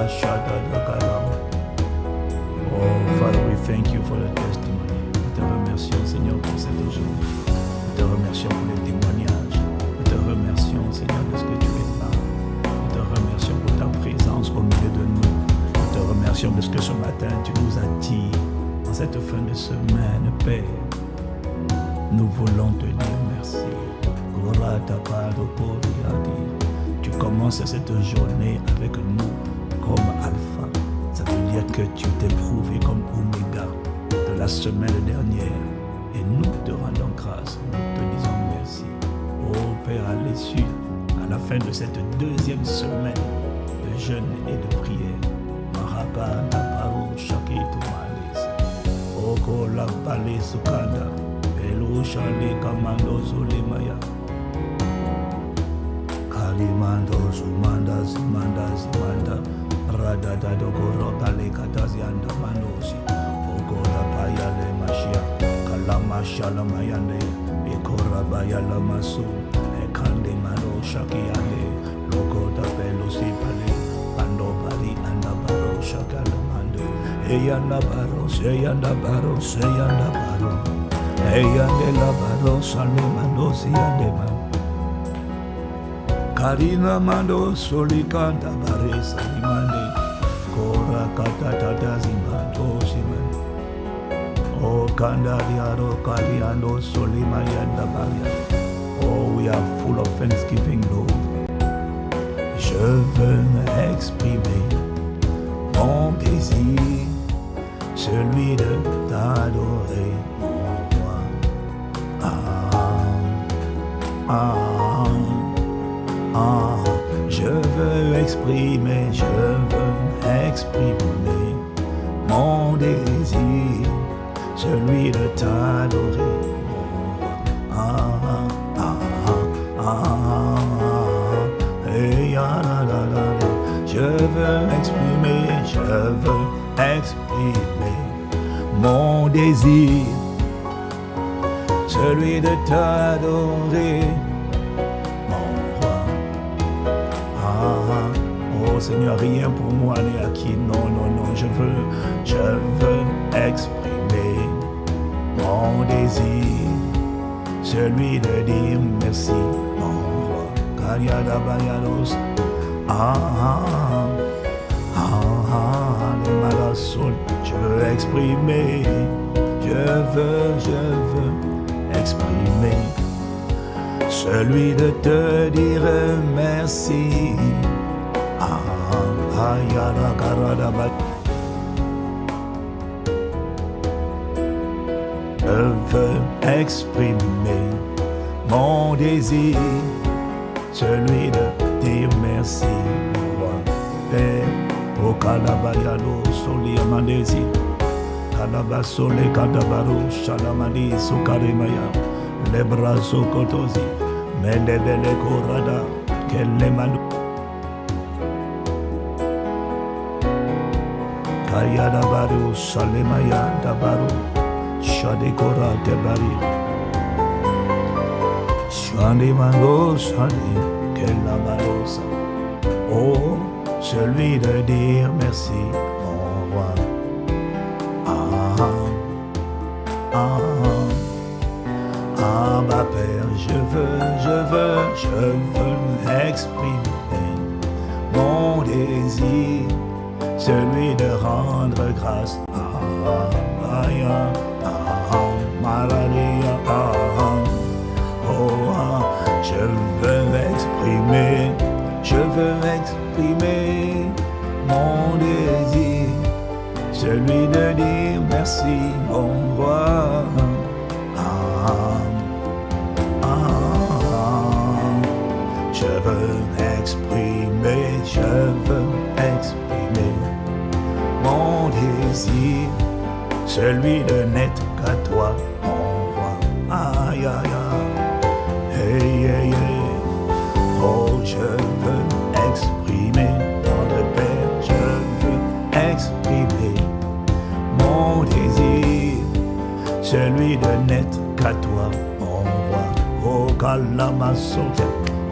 Oh, Father, we thank you for the testimony. Nous te remercions, Seigneur, pour cette journée. Nous te remercions pour les témoignages. Nous te remercions, Seigneur, de ce que tu es là. Nous te remercions pour ta présence au milieu de nous. Nous te remercions de ce que ce matin, tu nous attires en cette fin de semaine, Père. Nous voulons te dire merci. Tu commences cette journée avec nous comme alpha. Ça veut dire que tu t'es prouvé comme oméga de la semaine dernière. Et nous te rendons grâce. Nous te disons merci. Oh Père, à l'issue, à la fin de cette deuxième semaine de jeûne et de prière, Maraka Naparo Shakitu Malis, Oko Lapale Sukanda, Elo Shale Kamando Zulemaya, Kalimando Zumanda Zimanda Zimanda, Radada Dogoro Pale Katazianda Manosi, Oko Lapaya Le Mashia, Kalama Shalamayande, Ekora Bayala Masu, Ekande Mano Shakiande, Loko Tapelo Sipale, Ando Bari Andabaro Shakalamande, Eyanda Baros, Eyanda Baros, Eyanda Baros, Eyande Labaro Salimando Siandema, Karina Mando Solikanda Bare Salimande, Kora Katata Zimando Siman, O Kandariaro Kariando Solimayanda Baria. Oh, we are full of thanksgiving, Lord. Je veux exprimer mon désir, celui de t'adorer, mon roi. Je veux exprimer mon désir, celui de t'adorer, mon roi. Je veux exprimer mon désir, celui de t'adorer, mon roi. Oh Seigneur, rien pour moi n'est acquis, non, je veux exprimer mon désir, celui de dire merci, mon roi. Kariada Bayanos, les malasol, je veux exprimer, je veux exprimer, celui de te dire merci. Ayada Karada Je veux exprimer mon désir, celui de dire merci, roi. Père, au Kalabayalo, Soli Amadesi, Kalabasole Kadabaro, Shalamadi, Sukarimaya, les bras Sokotosi, Melebele Korada, Kelemanu. Kayada Baru, Salemaya, Dabaru, Shadekora, Debari, Shandi Mango, Shadi, Kelabarosa. Oh, celui de dire merci, mon roi. Ma Père, je veux exprimer mon désir, celui de rendre grâce. Je veux exprimer mon désir, celui de dire merci, mon roi. Je veux exprimer mon désir, celui de n'être qu'à toi, mon roi. Aïe, aïe, aïe, hey, hey, hey. Oh, je veux exprimer, notre Père, je veux exprimer mon désir, celui de n'être qu'à toi, mon roi. Oh, Kalamaso,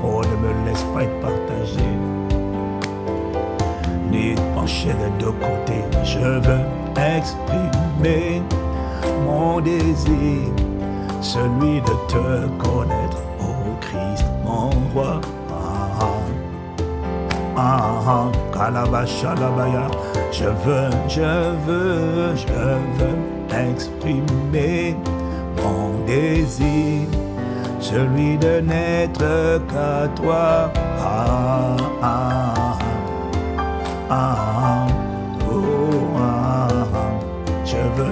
oh, ne me laisse pas être partagé. ni pencher les deux côtés. Je veux exprimer mon désir, celui de te connaître, ô Christ, mon roi. Kalabashalabaya. Je veux exprimer mon désir, celui de n'être qu'à toi.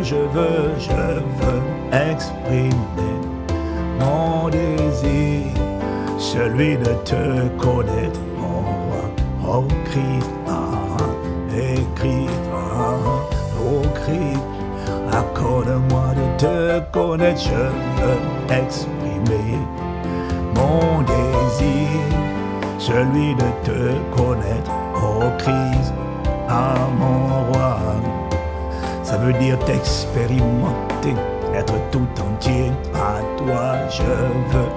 Je veux exprimer mon désir, celui de te connaître, mon roi, oh Christ, et Christ, oh Christ, accorde-moi de te connaître. Je veux exprimer mon désir, celui de te connaître, oh Christ, mon roi. Ça veut dire t'expérimenter, être tout entier à toi. Je veux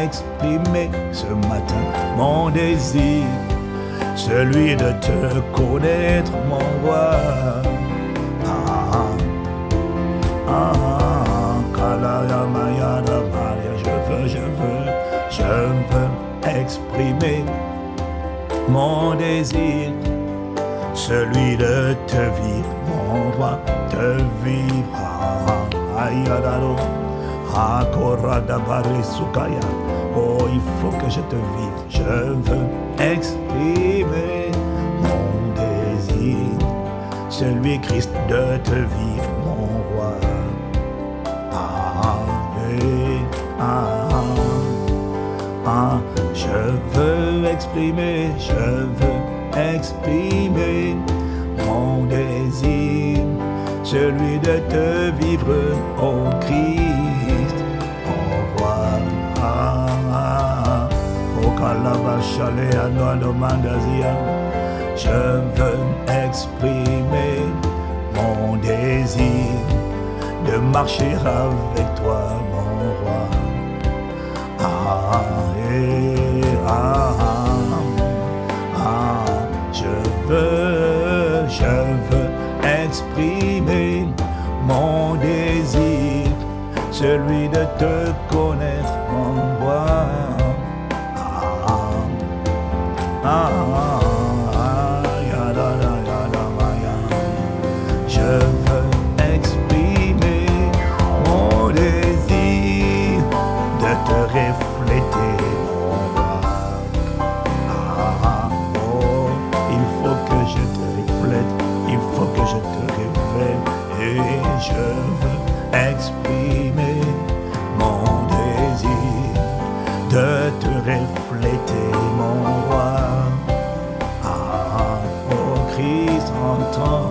exprimer ce matin mon désir, celui de te connaître, mon roi. Je veux exprimer mon désir, celui de te vivre, mon roi, te vivre. Oh, il faut que je te vive. Je veux exprimer mon désir, celui Christ de te vivre, mon roi. Je veux exprimer mon désir, celui de te vivre, ô Christ, mon roi. Oh Kalabashale Anoanomandazia. Je veux exprimer mon désir de marcher avec toi, mon roi. Je veux exprimer mon désir, celui de te connaître, mon roi. Je veux exprimer mon désir de te refléter, mon roi. Il faut que je te reflète, il faut que je te révèle, et je veux exprimer mon désir de te refléter, mon roi. Oh Christ, entends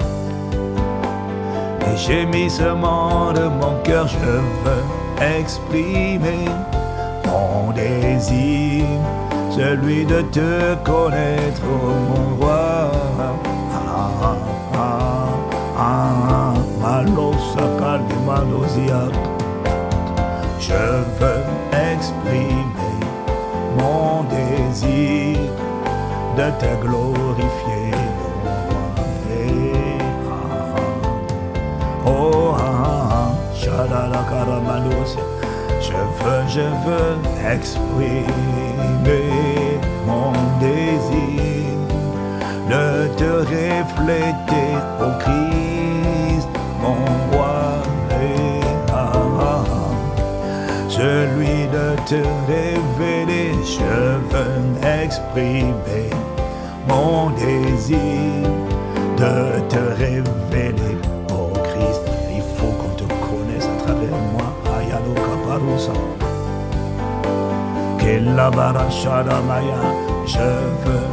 les gémissements de mon cœur. Je veux exprimer mon désir, celui de te connaître, oh mon roi. Je veux exprimer mon désir de te glorifier, mon roi. Je veux exprimer mon désir de te refléter, ô Christ, mon roi. Celui de te révéler, je veux exprimer mon désir de te révéler, ô Christ. Il faut qu'on te connaisse à travers moi. Ayalo Kaparusa. Kelabara-shadamaya. Je veux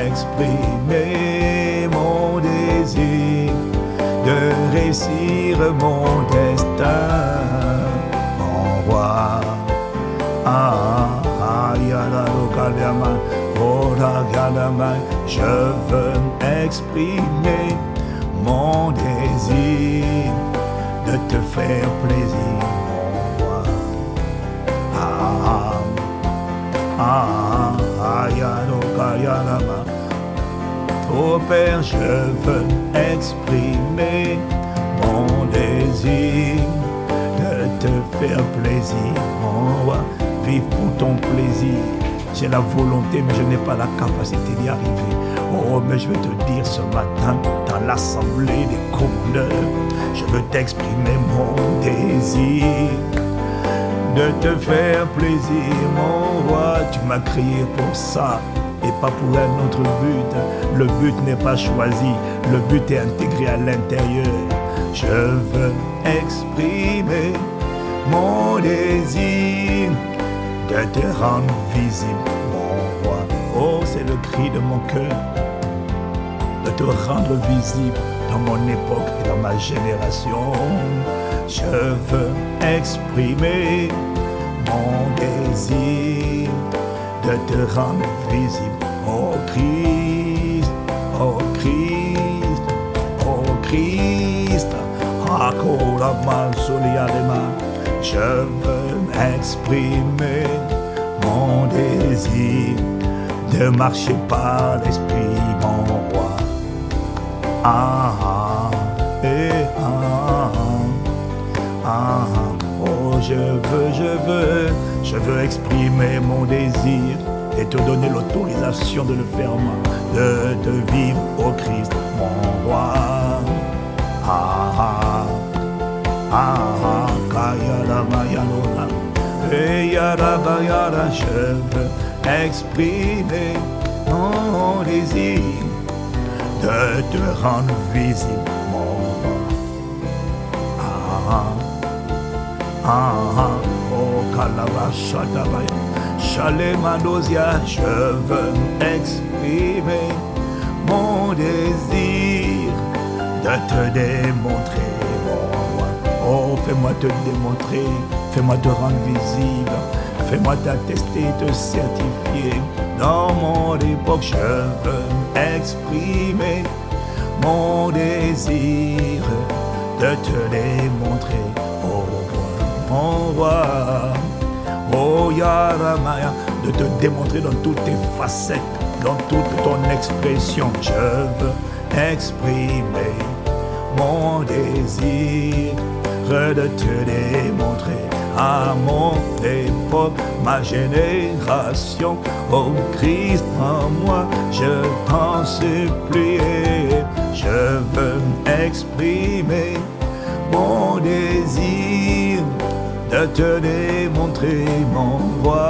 exprimer mon désir de réussir mon destin, mon roi. Je veux exprimer mon désir de te faire plaisir, mon roi. Oh Père, je veux exprimer mon désir de te faire plaisir, mon roi, vivre pour ton plaisir. J'ai la volonté, mais je n'ai pas la capacité d'y arriver. Oh, mais je veux te dire ce matin, dans l'assemblée des commandeurs, je veux t'exprimer mon désir de te faire plaisir, mon roi. Tu m'as créé pour ça et pas pour un autre but. Le but n'est pas choisi, le but est intégré à l'intérieur. Je veux exprimer mon désir de te rendre visible, mon roi. Oh, c'est le cri de mon cœur, de te rendre visible dans mon époque et dans ma génération. Je veux exprimer mon désir de te rendre visible. Oh Christ, oh Christ, oh Christ. Je veux exprimer mon désir de marcher par l'esprit, mon roi. Oh, je veux exprimer mon désir et te donner l'autorisation de le faire, de te vivre au Christ, mon roi. Je veux exprimer mon désir de te rendre visible, mon roi. Oh Kalabashatabaya, Shalemadosia, je veux exprimer mon désir de te démontrer, mon roi. Oh, fais-moi te démontrer, fais-moi te rendre visible, fais-moi t'attester, te certifier. Dans mon époque, je veux exprimer mon désir de te démontrer, mon roi. Oh Yaramaya, de te démontrer dans toutes tes facettes, dans toute ton expression. Je veux exprimer mon désir de te démontrer à mon époque, ma génération. Oh Christ, en moi, je t'en supplie. Je veux exprimer mon désir de te démontrer, mon roi.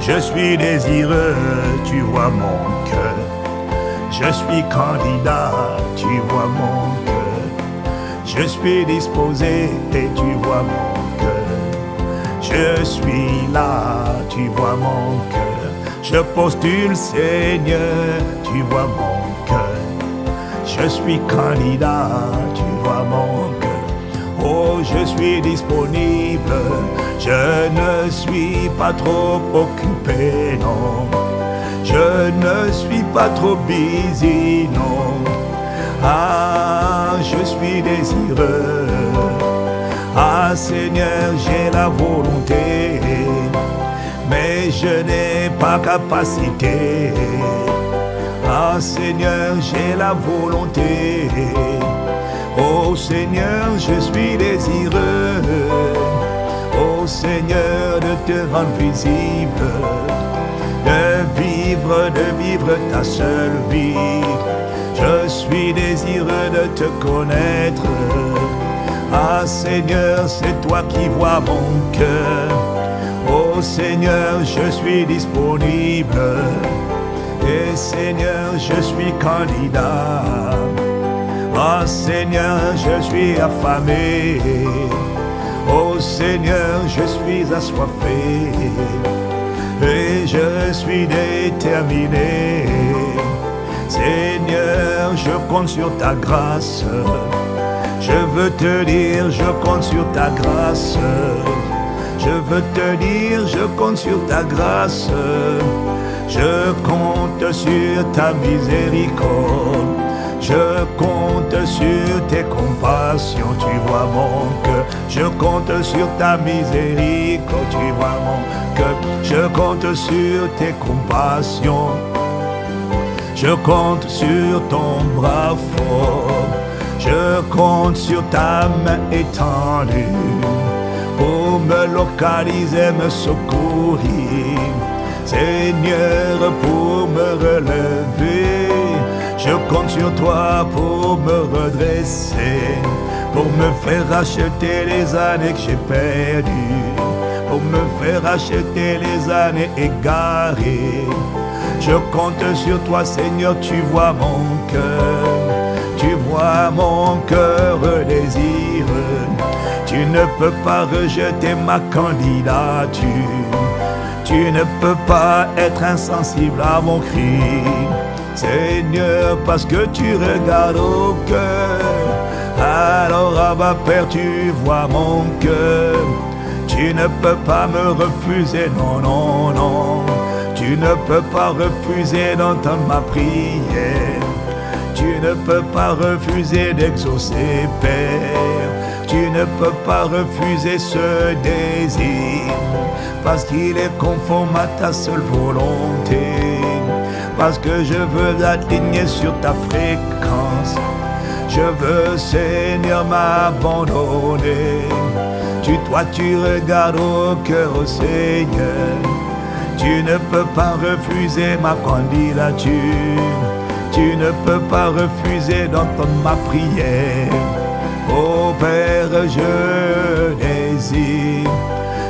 Je suis désireux, tu vois mon cœur. Je suis candidat, tu vois mon cœur. Je suis disposé et tu vois mon cœur. Je suis là, tu vois mon cœur. Je postule, Seigneur, tu vois mon cœur. Je suis candidat, tu vois mon cœur. Oh, je suis disponible, je ne suis pas trop occupé, non. Je ne suis pas trop busy, non. Je suis désireux. Seigneur, j'ai la volonté, mais je n'ai pas capacité. Seigneur, j'ai la volonté. Oh Seigneur, je suis désireux. Oh Seigneur, de te rendre visible, de vivre ta seule vie. Je suis désireux de te connaître. Seigneur, c'est toi qui vois mon cœur. Oh Seigneur, je suis disponible. Et Seigneur, je suis candidat. Seigneur, je suis affamé. Oh Seigneur, je suis assoiffé. Et je suis déterminé. Seigneur, je compte sur ta grâce. Je veux te dire, je compte sur ta grâce. Je veux te dire, je compte sur ta grâce. Je compte sur ta miséricorde. Je compte sur tes compassions, tu vois mon cœur. Je compte sur ta miséricorde, tu vois mon cœur. Je compte sur tes compassions. Je compte sur ton bras fort. Je compte sur ta main étendue pour me localiser, me secourir. Seigneur, pour me relever, je compte sur toi pour me redresser, pour me faire racheter les années que j'ai perdues, pour me faire racheter les années égarées. Je compte sur toi, Seigneur, tu vois mon cœur, tu vois mon cœur désireux. Tu ne peux pas rejeter ma candidature. Tu ne peux pas être insensible à mon cri, Seigneur, parce que tu regardes au cœur. Alors, Abba Père, tu vois mon cœur. Tu ne peux pas me refuser, non, non, non. Tu ne peux pas refuser d'entendre ma prière. Tu ne peux pas refuser d'exaucer, Père. Tu ne peux pas refuser ce désir, parce qu'il est conforme à ta seule volonté, parce que je veux aligner sur ta fréquence. Je veux, Seigneur, m'abandonner. Toi, tu regardes au cœur, oh Seigneur. Tu ne peux pas refuser ma candidature. Tu ne peux pas refuser d'entendre ma prière. Oh Père,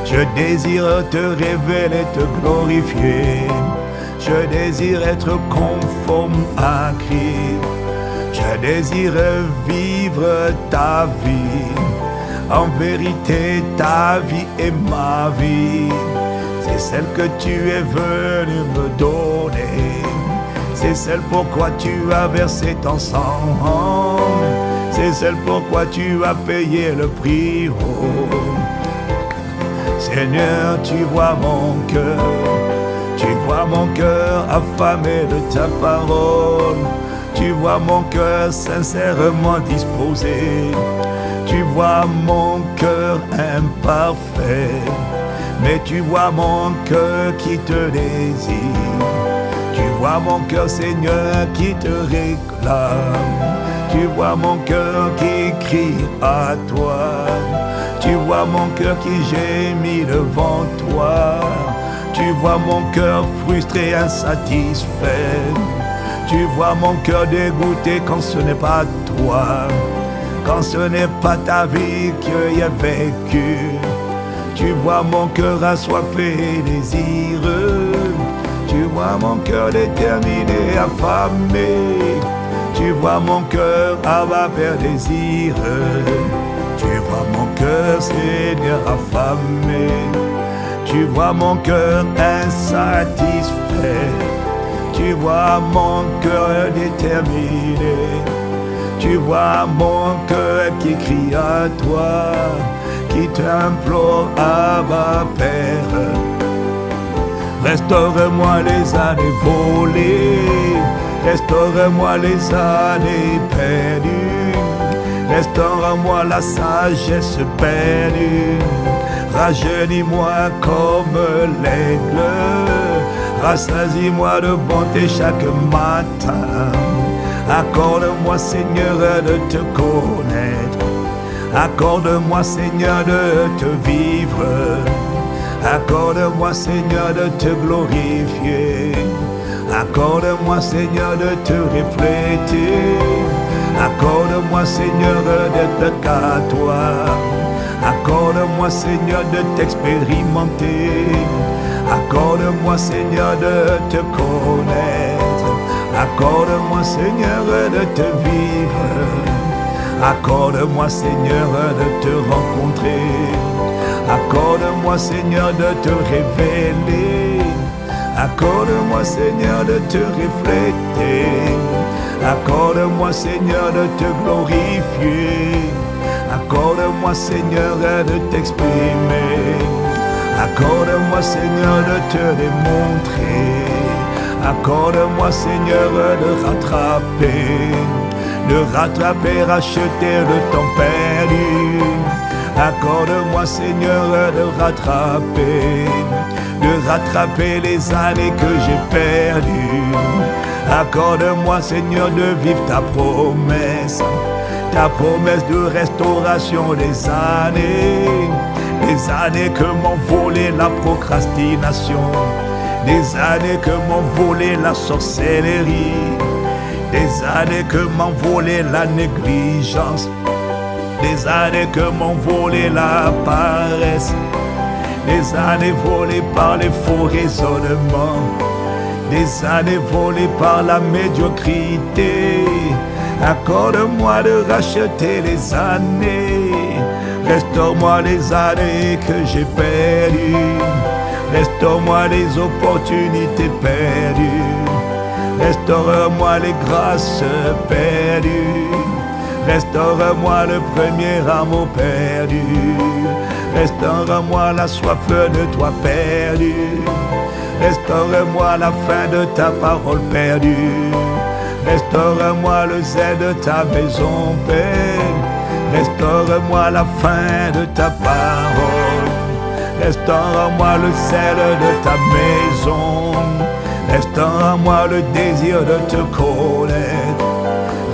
je désire te révéler, te glorifier. Je désire être conforme à Christ. Je désire vivre ta vie. En vérité, ta vie est ma vie. C'est celle que tu es venu me donner. C'est celle pourquoi tu as versé ton sang. C'est celle pourquoi tu as payé le prix. Oh. Seigneur, tu vois mon cœur. Tu vois mon cœur affamé de ta parole. Tu vois mon cœur sincèrement disposé. Tu vois mon cœur imparfait. Mais tu vois mon cœur qui te désire. Tu vois mon cœur, Seigneur, qui te réclame. Tu vois mon cœur qui crie à toi. Tu vois mon cœur qui gémit devant toi. Tu vois mon cœur frustré, insatisfait. Tu vois mon cœur dégoûté quand ce n'est pas toi, quand ce n'est pas ta vie que j'ai vécue. Tu vois mon cœur assoiffé et désireux. Tu vois mon cœur déterminé, affamé. Tu vois mon cœur Abba Père désireux. Tu vois mon cœur, Seigneur, affamé. Tu vois mon cœur insatisfait. Tu vois mon cœur déterminé. Tu vois mon cœur qui crie à toi, qui t'implore, Abba Père. Restaure-moi les années volées. Restaure-moi les années perdues. Restaure-moi la sagesse perdue. Rajeunis-moi comme l'aigle. Rassasie-moi de bonté chaque matin. Accorde-moi, Seigneur, de te connaître. Accorde-moi, Seigneur, de te vivre. Accorde-moi, Seigneur, de te glorifier. Accorde-moi, Seigneur, de te refléter. Accorde-moi, Seigneur, d'être qu'à toi. Accorde-moi, Seigneur, de t'expérimenter. Accorde-moi, Seigneur, de te connaître. Accorde-moi, Seigneur, de te vivre. Accorde-moi, Seigneur, de te rencontrer. Accorde-moi, Seigneur, de te révéler. Accorde-moi, Seigneur, de te refléter. Accorde-moi, Seigneur, de te glorifier. Accorde-moi, Seigneur, de t'exprimer. Accorde-moi, Seigneur, de te démontrer. Accorde-moi, Seigneur, de rattraper, racheter le temps perdu. Accorde-moi, Seigneur, de rattraper les années que j'ai perdues. Accorde-moi, Seigneur, de vivre ta promesse de restauration des années que m'ont volé la procrastination, des années que m'ont volé la sorcellerie, des années que m'ont volé la négligence, des années que m'ont volé la paresse, des années volées par les faux raisonnements, des années volées par la médiocrité. Accorde-moi de racheter les années, restaure-moi les années que j'ai perdues, restaure-moi les opportunités perdues, restaure-moi les grâces perdues, restaure-moi le premier amour perdu, restaure-moi la soif de toi perdue, restaure-moi la fin de ta parole perdue, restaure-moi le zèle de ta maison, Père. Restaure-moi la fin de ta parole. Restaure-moi le zèle de ta maison. Restaure-moi le désir de te connaître.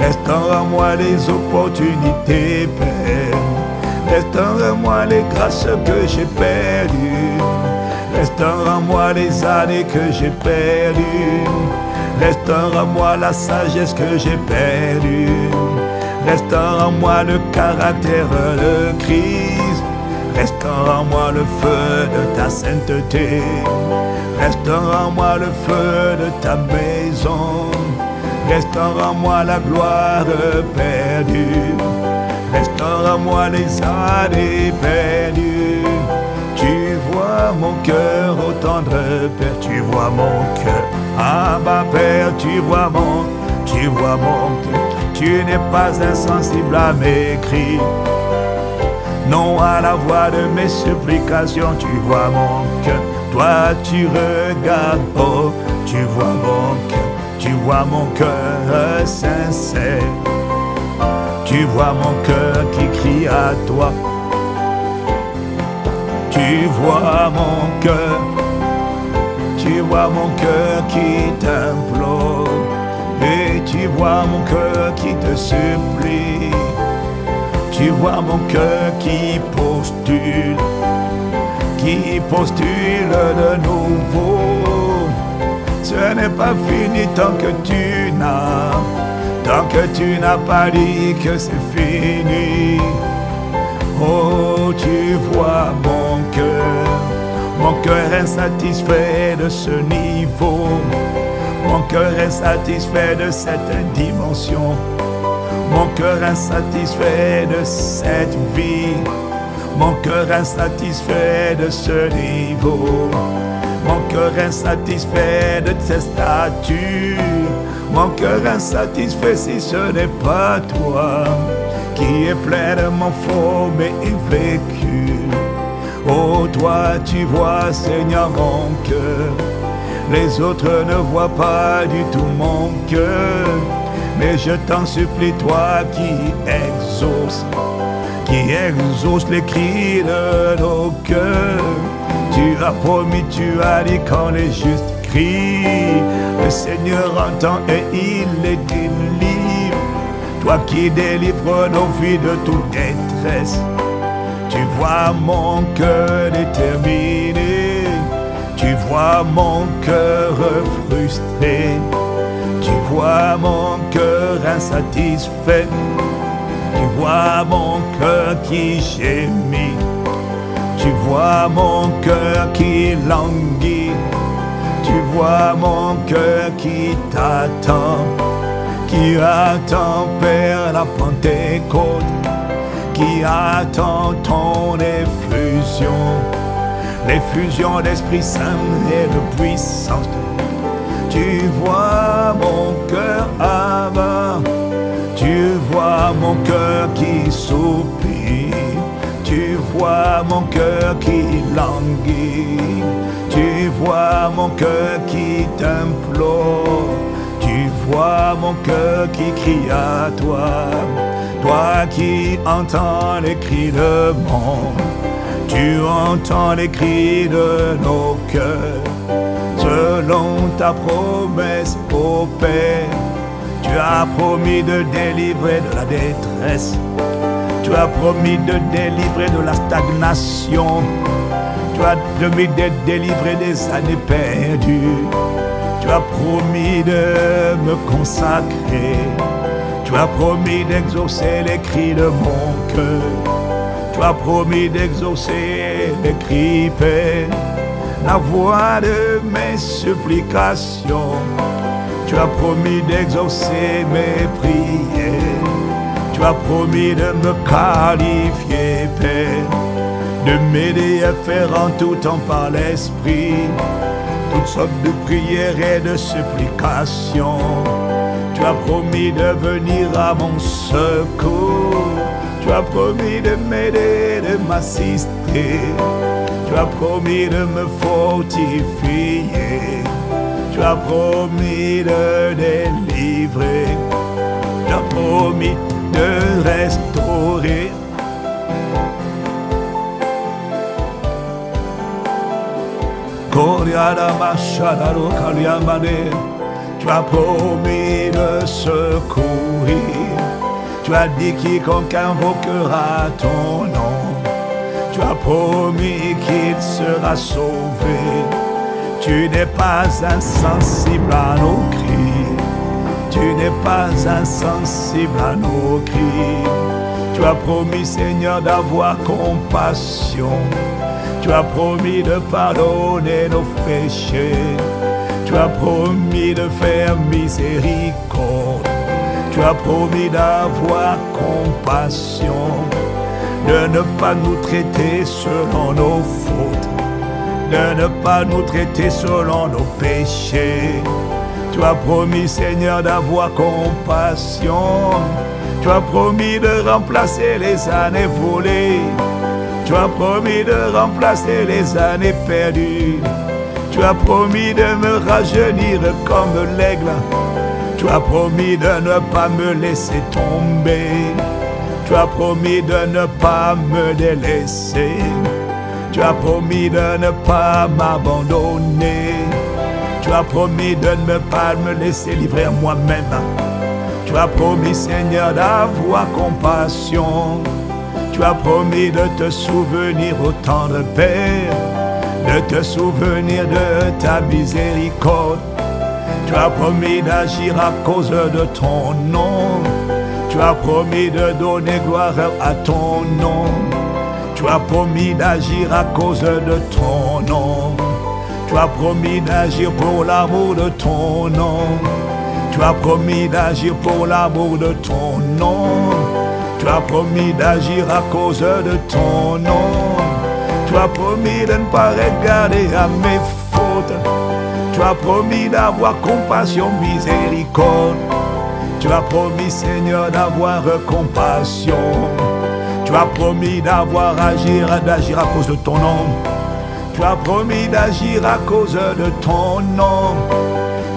Restaure-moi les opportunités, Père. Restaure-moi les grâces que j'ai perdues. Restaure-moi les années que j'ai perdues. Restaure-moi la sagesse que j'ai perdue. Restaure-moi le caractère de Christ. Restaure-moi le feu de ta sainteté. Restaure-moi le feu de ta maison. Restaure-moi la gloire perdue. Restaure-moi les années perdues. Tu vois mon cœur, ô tendre Père, tu vois mon cœur. Ah ma Père, tu vois mon cœur. Tu n'es pas insensible à mes cris. Non à la voix de mes supplications, tu vois mon cœur. Toi tu regardes, oh, tu vois mon cœur. Tu vois mon cœur sincère. Tu vois mon cœur qui crie à toi. Tu vois mon cœur. Tu vois mon cœur qui t'implore. Et tu vois mon cœur qui te supplie. Tu vois mon cœur qui postule de nouveau. Ce n'est pas fini tant que tu n'as pas dit que c'est fini. Oh, tu vois mon cœur insatisfait de ce niveau. Mon cœur insatisfait de cette dimension. Mon cœur insatisfait de cette vie. Mon cœur insatisfait de ce niveau. Mon cœur insatisfait de tes statuts. Mon cœur insatisfait si ce n'est pas toi qui est pleinement formé et vécu. Oh, toi tu vois, Seigneur, mon cœur. Les autres ne voient pas du tout mon cœur. Mais je t'en supplie, toi qui exauce les cris de nos cœurs. Tu as promis, tu as dit quand les justes crient, le Seigneur entend et il les délivre. Toi qui délivres nos vies de toute détresse. Tu vois mon cœur déterminé. Tu vois mon cœur frustré. Tu vois mon cœur insatisfait. Tu vois mon cœur qui gémit. Tu vois mon cœur qui languit. Tu vois mon cœur qui t'attend. Qui attend, Père, la Pentecôte. Qui attend ton effusion. L'effusion d'Esprit Saint et de puissance. Tu vois mon cœur Abba. Tu vois mon cœur qui soupire. Tu vois mon cœur qui languit. Tu vois mon cœur qui t'implore. Tu vois mon cœur qui crie à toi. Toi qui entends les cris de monde, tu entends les cris de nos cœurs. Selon ta promesse, ô Père, tu as promis de délivrer de la détresse. Tu as promis de délivrer de la stagnation. Tu as promis de délivrer des années perdues. Tu as promis de me consacrer. Tu as promis d'exaucer les cris de mon cœur. Tu as promis d'exaucer les cris, Père, la voix de mes supplications. Tu as promis d'exaucer mes prières. Tu as promis de me qualifier, Père, de m'aider à faire en tout temps par l'Esprit toutes sortes de prières et de supplications. Tu as promis de venir à mon secours. Tu as promis de m'aider, de m'assister. Tu as promis de me fortifier. Tu as promis de délivrer. Tu as promis de restaurer. Tu as promis de secourir. Tu as dit quiconque invoquera ton nom. Tu as promis qu'il sera sauvé. Tu n'es pas insensible à nos cris. Tu n'es pas insensible à nos cris. Tu as promis, Seigneur, d'avoir compassion. Tu as promis de pardonner nos péchés. Tu as promis de faire miséricorde. Tu as promis d'avoir compassion, de ne pas nous traiter selon nos fautes, de ne pas nous traiter selon nos péchés. Tu as promis, Seigneur, d'avoir compassion. Tu as promis de remplacer les années volées. Tu as promis de remplacer les années perdues. Tu as promis de me rajeunir comme l'aigle. Tu as promis de ne pas me laisser tomber. Tu as promis de ne pas me délaisser. Tu as promis de ne pas m'abandonner. Tu as promis de ne pas me laisser livrer à moi-même. Tu as promis, Seigneur, d'avoir compassion. Tu as promis de te souvenir au tendre Père, de te souvenir de ta miséricorde. Tu as promis d'agir à cause de ton nom. Tu as promis de donner gloire à ton nom. Tu as promis d'agir à cause de ton nom. Tu as promis d'agir pour l'amour de ton nom. Tu as promis d'agir pour l'amour de ton nom. Tu as promis d'agir à cause de ton nom. Tu as promis de ne pas regarder à mes fautes. Tu as promis d'avoir compassion, miséricorde. Tu as promis, Seigneur, d'avoir compassion. Tu as promis d'agir à cause de ton nom. Tu as promis d'agir à cause de ton nom.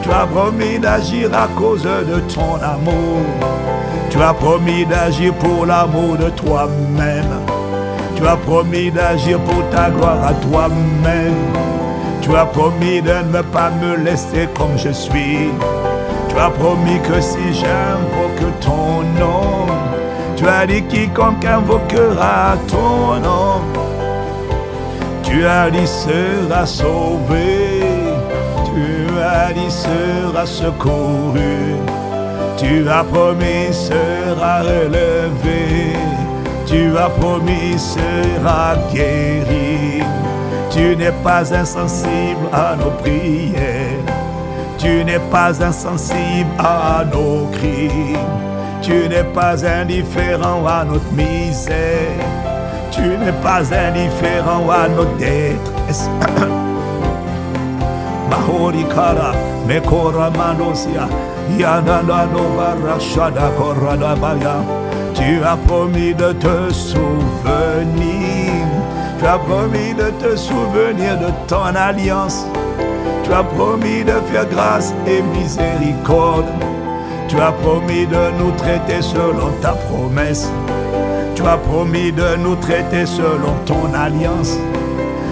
Tu as promis d'agir à cause de ton amour. Tu as promis d'agir pour l'amour de toi-même. Tu as promis d'agir pour ta gloire à toi-même. Tu as promis de ne pas me laisser comme je suis. Tu as promis que si j'invoque ton nom, tu as dit quiconque invoquera ton nom, tu as dit sera sauvé. Tu as dit sera secouru. Tu as promis sera relevé. Tu as promis sera guéri. Tu n'es pas insensible à nos prières. Tu n'es pas insensible à nos cris. Tu n'es pas indifférent à notre misère. Tu n'es pas indifférent à notre détresse. Mahorikara, Mekora Manosia, Yanana Novara Shada Koradabaya. Tu as promis de te souvenir. Tu as promis de te souvenir de ton alliance. Tu as promis de faire grâce et miséricorde. Tu as promis de nous traiter selon ta promesse. Tu as promis de nous traiter selon ton alliance.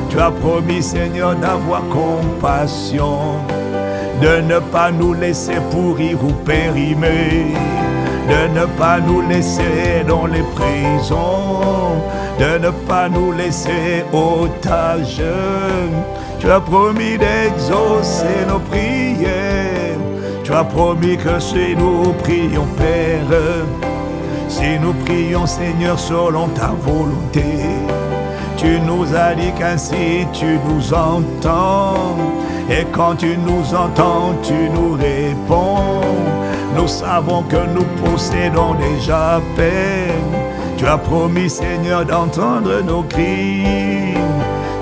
Tu as promis, Seigneur, d'avoir compassion, de ne pas nous laisser pourrir ou périmer, de ne pas nous laisser dans les prisons, de ne pas nous laisser otages. Tu as promis d'exaucer nos prières. Tu as promis que si nous prions, Père, si nous prions, Seigneur, selon ta volonté, tu nous as dit qu'ainsi tu nous entends. Et quand tu nous entends, tu nous réponds. Nous savons que nous possédons déjà peine. Tu as promis, Seigneur, d'entendre nos cris.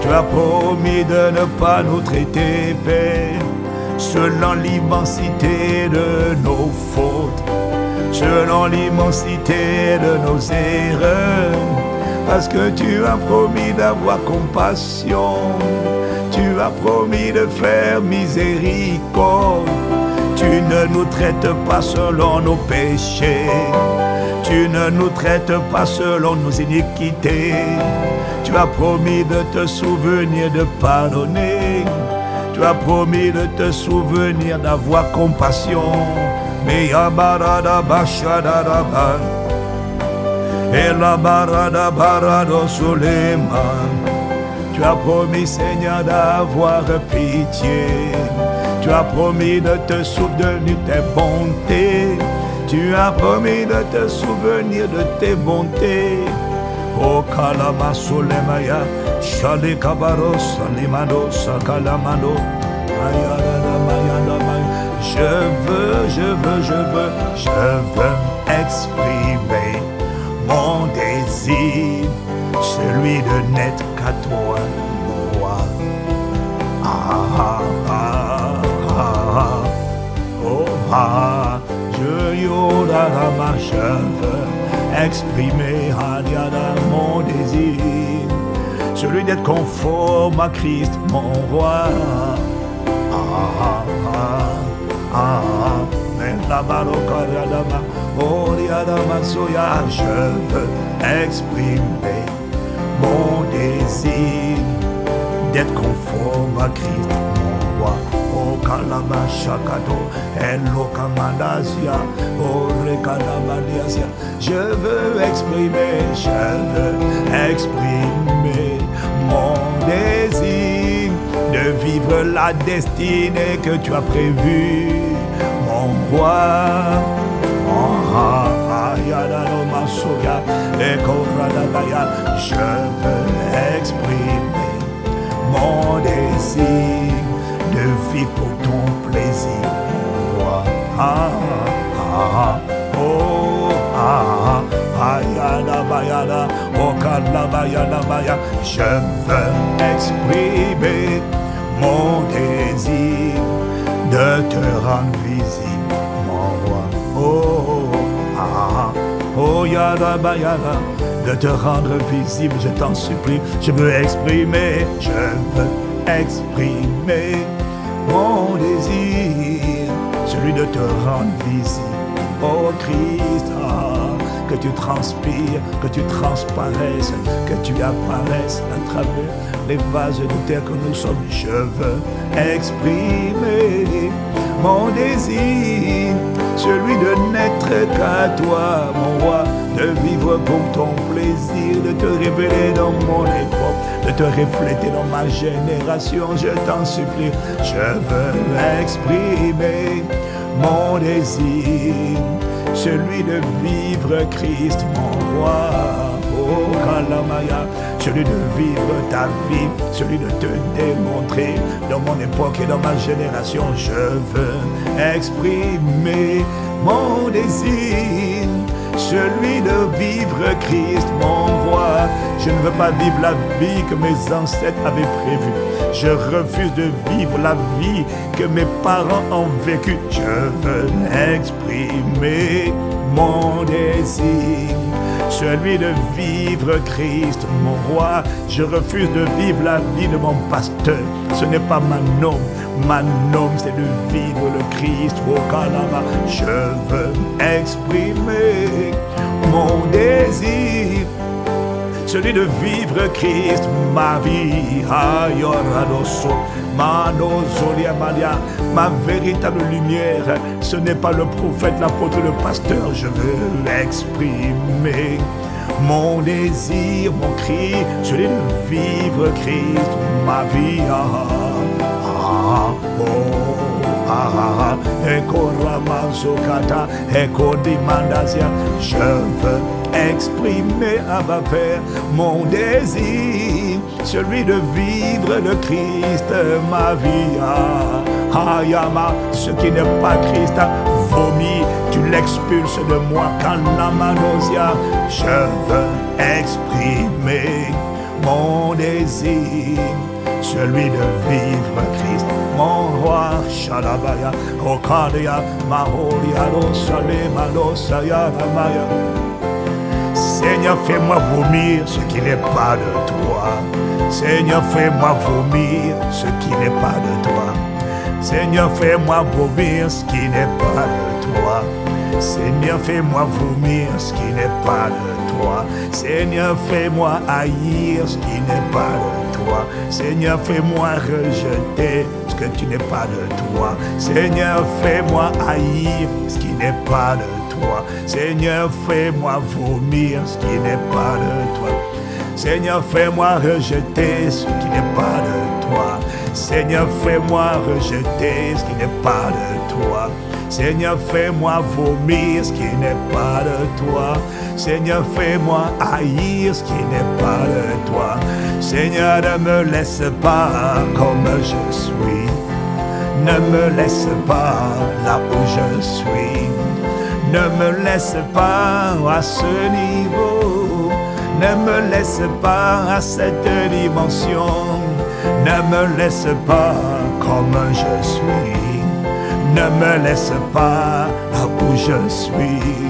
Tu as promis de ne pas nous traiter, Père, selon l'immensité de nos fautes, selon l'immensité de nos erreurs. Parce que tu as promis d'avoir compassion. Tu as promis de faire miséricorde. Tu ne nous traites pas selon nos péchés. Tu ne nous traites pas selon nos iniquités. Tu as promis de te souvenir de pardonner. Tu as promis de te souvenir d'avoir compassion. Mais yabarada bashadaba. Et la barada barado Suleiman. Tu as promis, Seigneur, d'avoir pitié. Tu as promis de te souvenir de tes bontés. Tu as promis de te souvenir de tes bontés. O kalama Sulemaya, Shali kabaro salimano sakalamano. Je veux exprimer mon désir, celui de n'être qu'à toi, moi. Je veux exprimer mon désir, celui d'être conforme à Christ, mon roi. Je veux exprimer mon désir d'être conforme à Christ, mon roi. O kalama shakato, elo kamadasia, o rekanamadiasia. Je veux exprimer mon désir de vivre la destinée que tu as prévue, mon roi. Je veux exprimer mon désir de vivre pour ton plaisir, mon roi. Je veux exprimer mon désir de te rendre visible, mon roi. De te rendre visible, je t'en supplie. Je veux exprimer mon désir, celui de te rendre visible, oh Christ. Que tu transpires, que tu transparaisses, que tu apparaisses à travers les vases de terre que nous sommes. Je veux exprimer mon désir, celui de n'être qu'à toi, mon roi, de vivre pour ton plaisir, de te révéler dans mon époque, de te refléter dans ma génération. Je t'en supplie, je veux exprimer mon désir, celui de vivre Christ, mon roi. Oh Kalamaya, celui de vivre ta vie, celui de te démontrer dans mon époque et dans ma génération. Je veux exprimer mon désir, celui de vivre Christ, mon roi. Je ne veux pas vivre la vie que mes ancêtres avaient prévue. Je refuse de vivre la vie que mes parents ont vécue. Je veux exprimer mon désir, celui de vivre Christ, mon roi. Je refuse de vivre la vie de mon pasteur. Ce n'est pas ma norme. Ma norme, c'est de vivre le Christ. Oh, Kalama, je veux exprimer mon désir, celui de vivre Christ, ma vie. Ayoradoso, Manozolia, ma véritable lumière. Ce n'est pas le prophète, l'apôtre, le pasteur. Je veux exprimer mon désir, mon cri, celui de vivre Christ, ma vie. Je veux exprimer à ma Père mon désir, celui de vivre le Christ, ma vie. Hayama, ce qui n'est pas Christ, vomi, tu l'expulses de moi. Kanamanosia, je veux exprimer mon désir, celui de vivre Christ, mon roi. Shalabaya, Okadia, Mahoria, Rosalema, Rosaya, Ramaya. Seigneur, fais-moi vomir ce qui n'est pas de toi. Seigneur, fais-moi vomir ce qui n'est pas de toi. Seigneur, fais-moi vomir ce qui n'est pas de toi. Seigneur, fais-moi vomir ce qui n'est pas de toi. Seigneur, fais-moi haïr ce qui n'est pas de toi. Seigneur, fais-moi rejeter ce que tu n'es pas de toi. Seigneur, fais-moi haïr ce qui n'est pas de toi. Seigneur, fais-moi vomir ce qui n'est pas de toi. Seigneur, fais-moi rejeter ce qui n'est pas de toi. Seigneur, fais-moi rejeter ce qui n'est pas de toi. Seigneur, fais-moi vomir ce qui n'est pas de toi. Seigneur, fais-moi haïr ce qui n'est pas de toi. Seigneur, ne me laisse pas comme je suis. Ne me laisse pas là où je suis. Ne me laisse pas à ce niveau. Ne me laisse pas à cette dimension. Ne me laisse pas comme je suis. Ne me laisse pas là où je suis.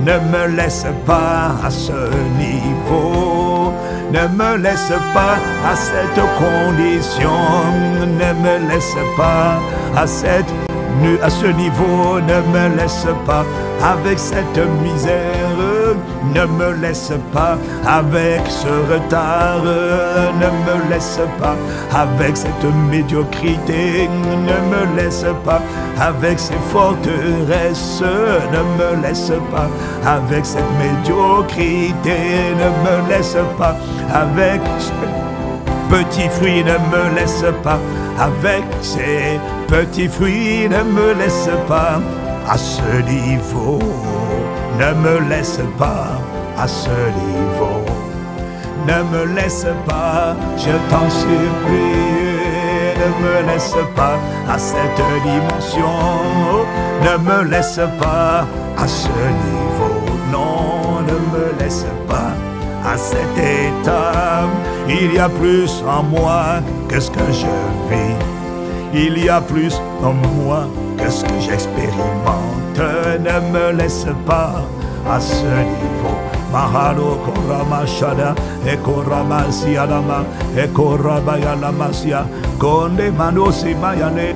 Ne me laisse pas à ce niveau. Ne me laisse pas à cette condition. Ne me laisse pas à ce niveau. Ne me laisse pas avec cette misère. Ne me laisse pas avec ce retard. Ne me laisse pas avec cette médiocrité. Ne me laisse pas avec ces forteresses. Ne me laisse pas avec cette médiocrité. Ne me laisse pas avec ce petit fruit. Ne me laisse pas avec ces petits fruits. Ne me laisse pas à ce niveau. Ne me laisse pas à ce niveau. Ne me laisse pas, je t'en supplie. Ne me laisse pas à cette dimension. Ne me laisse pas à ce niveau. Non, ne me laisse pas à cet état. Il y a plus en moi que ce que je vis. Il y a plus en moi que ce que j'expérimente. Ne me laisse pas à ce niveau. Mahalo korama shada e korama siadama e korabaya lamasia konde manosi mayane.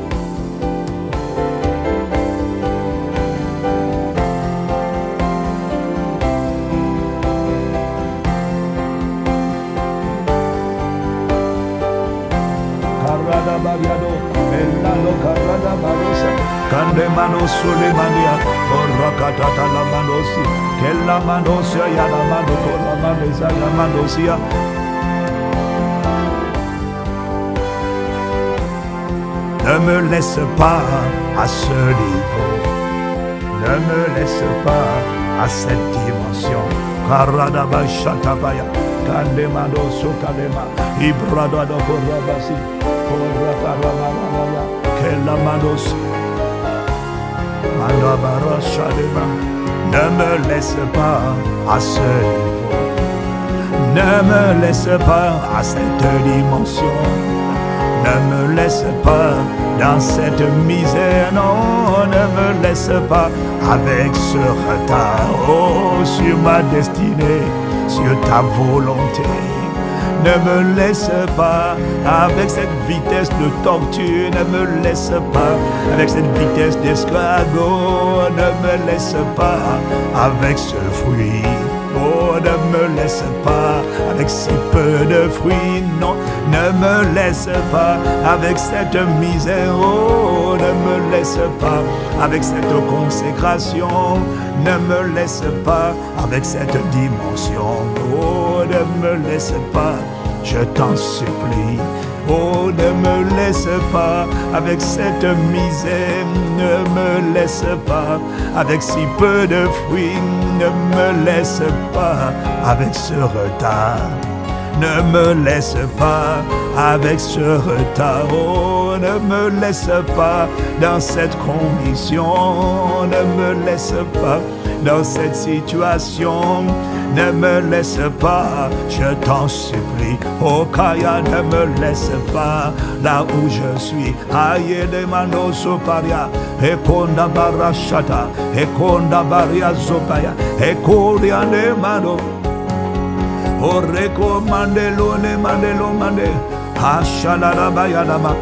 Karada babiado elalo karada barosa kande manosu le mania orakata la manosi. La manosia, ya la mano con la manesa, la manosia. Ne me laisse pas à ce niveau. Ne me laisse pas à cette dimension. Karadaba shatabaya, kandemado sokadema, ibrado do korabasi, korakarabaya, kella manos, mandabara shadema. Ne me laisse pas à ce niveau. Ne me laisse pas à cette dimension. Ne me laisse pas dans cette misère. Non, ne me laisse pas avec ce retard, oh, sur ma destinée, sur ta volonté. Ne me laisse pas avec cette vitesse de torture, ne me laisse pas avec cette vitesse d'escargot, ne me laisse pas avec ce fruit. Oh, ne me laisse pas avec si peu de fruits, non, ne me laisse pas avec cette misère, oh, ne me laisse pas avec cette consécration, ne me laisse pas avec cette dimension, oh, ne me laisse pas, je t'en supplie. Oh, ne me laisse pas avec cette misère, ne me laisse pas avec si peu de fruits, ne me laisse pas avec ce retard. Ne me laisse pas avec ce retard, oh, ne me laisse pas dans cette condition, ne me laisse pas dans cette situation, ne me laisse pas, je t'en supplie, oh Kaya, ne me laisse pas là où je suis. Aïe de mano soparia, et konda barashata, et konda baria zopaya, et koria de mano. Oh, recommandelo, ne mandelo, mande, hashalala bayadama.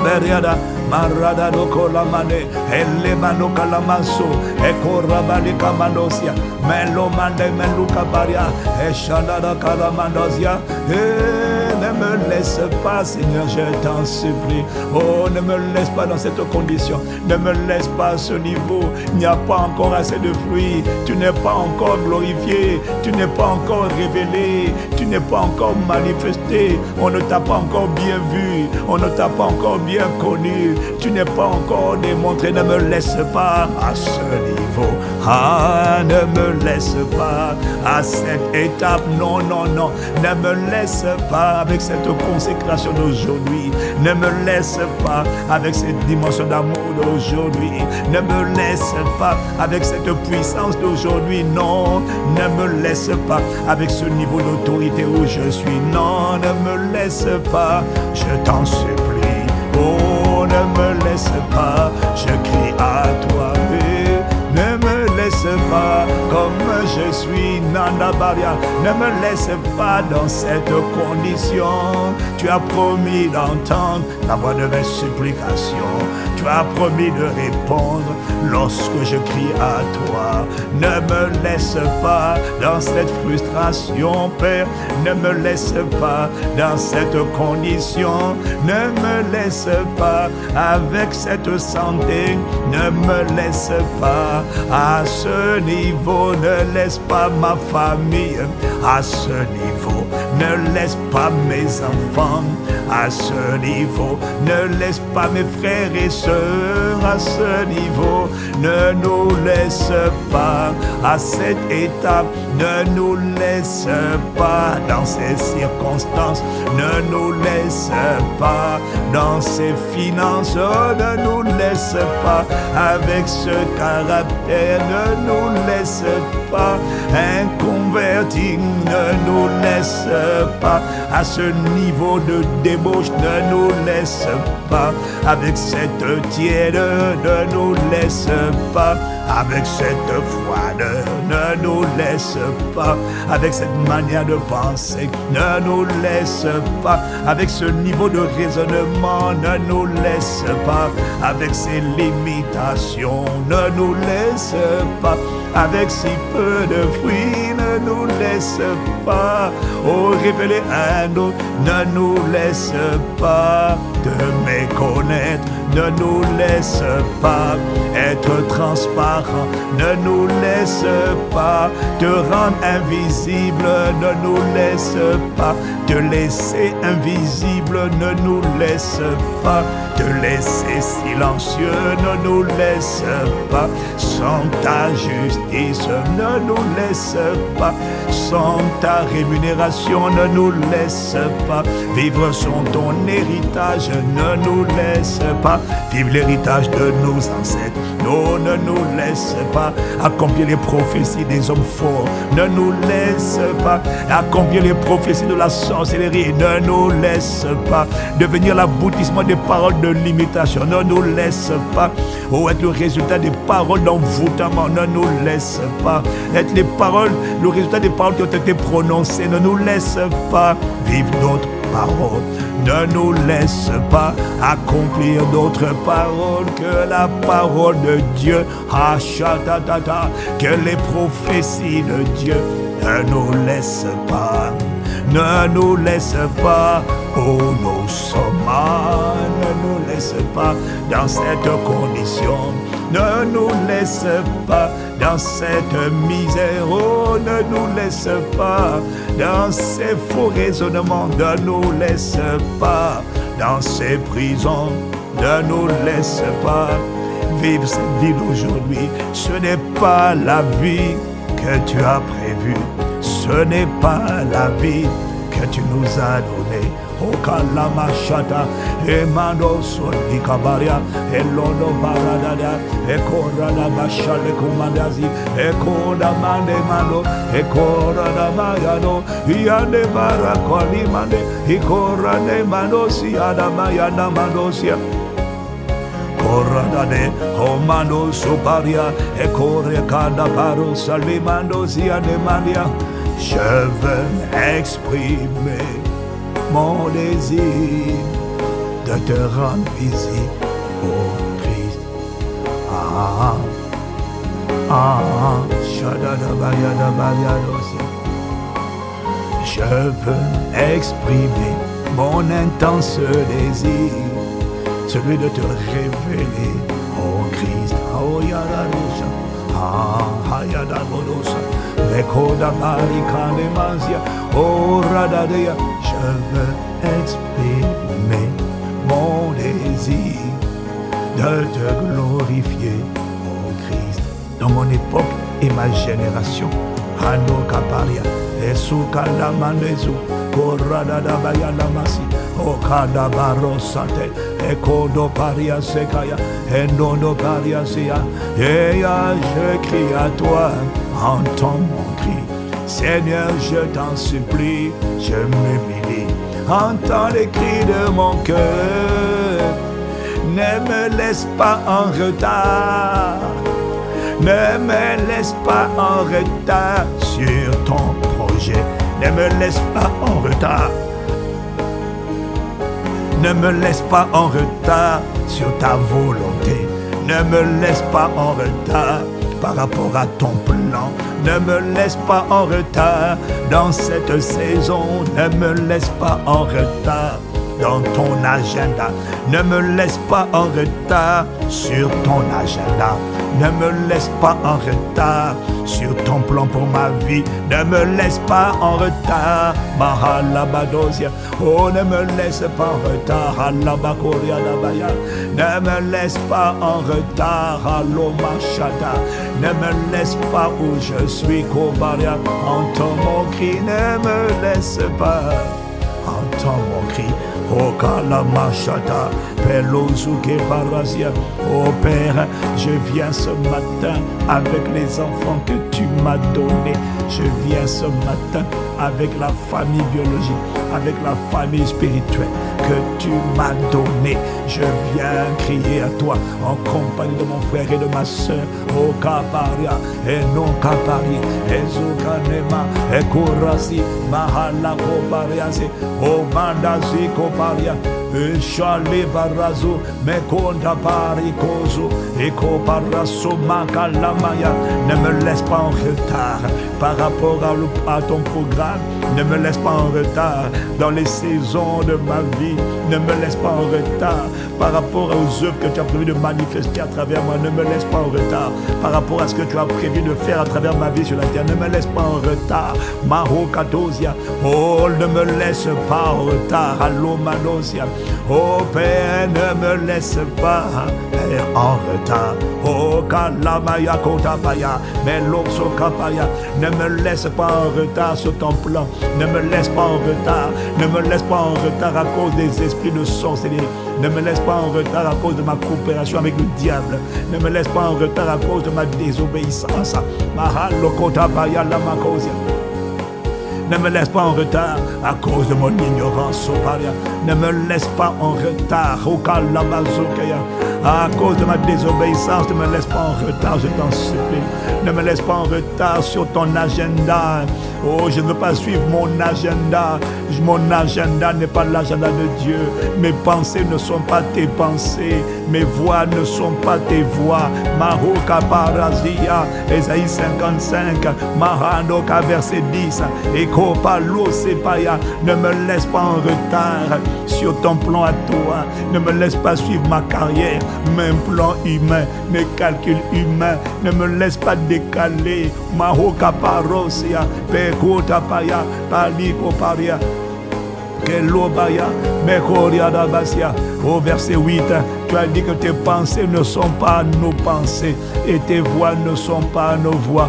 Beriada, marada do kolamane, elle mano kalamaso, e korabali kamanosia, melo mande meluka baria, e shalada kalamandosia, ne me laisse pas, Seigneur, je t'en supplie. Oh, ne me laisse pas dans cette condition, ne me laisse pas à ce niveau, il n'y a pas encore assez de fruits, tu n'es pas encore glorifié, tu n'es pas encore révélé, tu n'es pas encore manifesté, on ne t'a pas encore bien vu, on ne t'a pas encore bien connu, tu n'es pas encore démontré, ne me laisse pas à ce niveau. Ah, ne me laisse pas à cette étape, non, non, non, ne me laisse pas avec cette consécration d'aujourd'hui, ne me laisse pas avec cette dimension d'amour d'aujourd'hui, ne me laisse pas avec cette puissance d'aujourd'hui, non, ne me laisse pas avec ce niveau d'autorité où je suis, non, ne me laisse pas, je t'en supplie, oh, ne me laisse pas, je crie à toi, ne me laisse pas comme je suis, Nanda Baria, ne me laisse pas dans cette condition. Tu as promis d'entendre la voix de mes supplications, tu as promis de répondre lorsque je crie à toi. Ne me laisse pas dans cette frustration, Père, ne me laisse pas dans cette condition, ne me laisse pas avec cette santé, ne me laisse pas à ce niveau, ne laisse pas ma famille à ce niveau, ne laisse pas mes enfants à ce niveau, ne laisse pas mes frères et sœurs à ce niveau, ne nous laisse pas à cette étape, ne nous laisse pas dans ces circonstances, ne nous laisse pas dans ces finances, ne nous laisse pas avec ce caractère, ne nous laisse pas inconvertis, ne nous laisse pas à ce niveau de débauche, ne nous laisse pas avec cette tiède, ne nous laisse pas avec cette froideur, ne nous laisse pas avec cette manière de penser, ne nous laisse pas avec ce niveau de raisonnement, ne nous laisse pas avec ces limitations, ne nous laisse pas avec si peu de fruits, ne nous laisse pas, oh, révéler un nous, ne nous laisse pas te méconnaître, ne nous laisse pas être transparent, ne nous laisse pas te rendre invisible, ne nous laisse pas te laisser invisible, ne nous laisse pas te laisser silencieux, ne nous laisse pas sans ta justice, ne nous laisse pas sans ta rémunération, ne nous laisse pas vivre sans ton héritage, ne nous laisse pas Vive l'héritage de nos ancêtres. Non, ne nous laisse pas accomplir les prophéties des hommes forts. Ne nous laisse pas accomplir les prophéties de la sorcellerie. Ne nous laisse pas devenir l'aboutissement des paroles de limitation. Ne nous laisse pas être le résultat des paroles d'envoûtement. Ne nous laisse pas être les paroles, le résultat des paroles qui ont été prononcées. Ne nous laisse pas vivre d'autres paroles. Ne nous laisse pas accomplir d'autres paroles que la parole de Dieu. Que les prophéties de Dieu. Ne nous laisse pas. Ne nous laisse pas. Oh, nous sommes mal. Ne nous laisse pas dans cette condition. Ne nous laisse pas dans cette misère. Oh, ne nous laisse pas dans ces faux raisonnements. Ne nous laisse pas dans ces prisons. Ne nous laisse pas vivre cette vie d'aujourd'hui. Ce n'est pas la vie que tu as prévue. Ce n'est pas la vie que tu nous as donnée. O kalama shata emando soli kabaria elono baradada ekora bashale kumandazi ekora mande mando ekora mayano yande barakoli mande ekora ne mando si adama yana mandosia Koradade, Homando Suparia, Ekore Kadaparo, Salimando Sianemania. Je veux exprimer mon désir de te rendre visible, ô Christ. Ah, ah, je veux exprimer mon intense désir, celui de te révéler, ô Christ. Oh, Yadadosha, ah, Yadadosha, Lekoda Barikanemazia, oh, Radadea. Je veux exprimer mon désir de te glorifier, ô Christ. Dans mon époque et ma génération, Hano Kaparia, Esukanda Mandezu, Koradada Bayanamasi, Okada Barosate, Ekodo Paria Sekaya, Endono Paria Sia, et je crie à toi, entends mon cri. Seigneur, je t'en supplie, je m'humilie, entends les cris de mon cœur, ne me laisse pas en retard, ne me laisse pas en retard sur ton projet, ne me laisse pas en retard, ne me laisse pas en retard sur ta volonté, ne me laisse pas en retard par rapport à ton plan. Ne me laisse pas en retard dans cette saison. Ne me laisse pas en retard dans ton agenda. Ne me laisse pas en retard sur ton agenda. Ne me laisse pas en retard sur ton plan pour ma vie. Ne me laisse pas en retard. Mahalabadosia. Oh, ne me laisse pas en retard. Halabakoria labaya. Ne me laisse pas en retard. Halomashata. Ne me laisse pas où je suis. Kobaria. Entends mon cri. Ne me laisse pas. Entends mon cri. Oh Kalamashata, Pelozuke Parasia. Oh Père, je viens ce matin avec les enfants que tu m'as donnés. Je viens ce matin avec la famille biologique, avec la famille spirituelle que tu m'as donnée. Je viens crier à toi en compagnie de mon frère et de ma soeur. Oh Kaparia, et non Kapari, et Zukanema, et Kurasi, Mahala Kopariasi, oh Mandazi Koparia. Shali barazo mekonda parikozo eko paraso makalamaya. Ne me laisse pas en retard par rapport à ton programme. Ne me laisse pas en retard dans les saisons de ma vie. Ne me laisse pas en retard par rapport aux œuvres que tu as prévu de manifester à travers moi. Ne me laisse pas en retard par rapport à ce que tu as prévu de faire à travers ma vie sur la terre. Ne me laisse pas en retard. Maho Katosia. Oh, ne me laisse pas en retard. Allo Manosia. Oh Père, ne me laisse pas en retard. Oh Kalamaya Kotapaya, Meloso Kapaya. Ne me laisse pas en retard sur ton plan. Ne me laisse pas en retard. Ne me laisse pas en retard à cause des esprits de sorcellerie. Ne me laisse pas en retard à cause de ma coopération avec le diable. Ne me laisse pas en retard à cause de ma désobéissance. Ne me laisse pas en retard à cause de mon ignorance. Ne me laisse pas en retard à cause de ma désobéissance. Ne me laisse pas en retard, je t'en supplie. Ne me laisse pas en retard sur ton agenda. Oh, je ne veux pas suivre mon agenda. Mon agenda n'est pas l'agenda de Dieu. Mes pensées ne sont pas tes pensées. Mes voix ne sont pas tes voix. Mahoka Parazia, Ésaïe 55, Mahanoka verset 10. Eko Palo Sepaya. Ne me laisse pas en retard sur ton plan à toi. Ne me laisse pas suivre ma carrière, mes plans humains, mes calculs humains. Ne me laisse pas décaler. Mahoka Parosia, Pekota Paya, Paliko Paria. Au verset 8, tu as dit que tes pensées ne sont pas nos pensées et tes voix ne sont pas nos voix.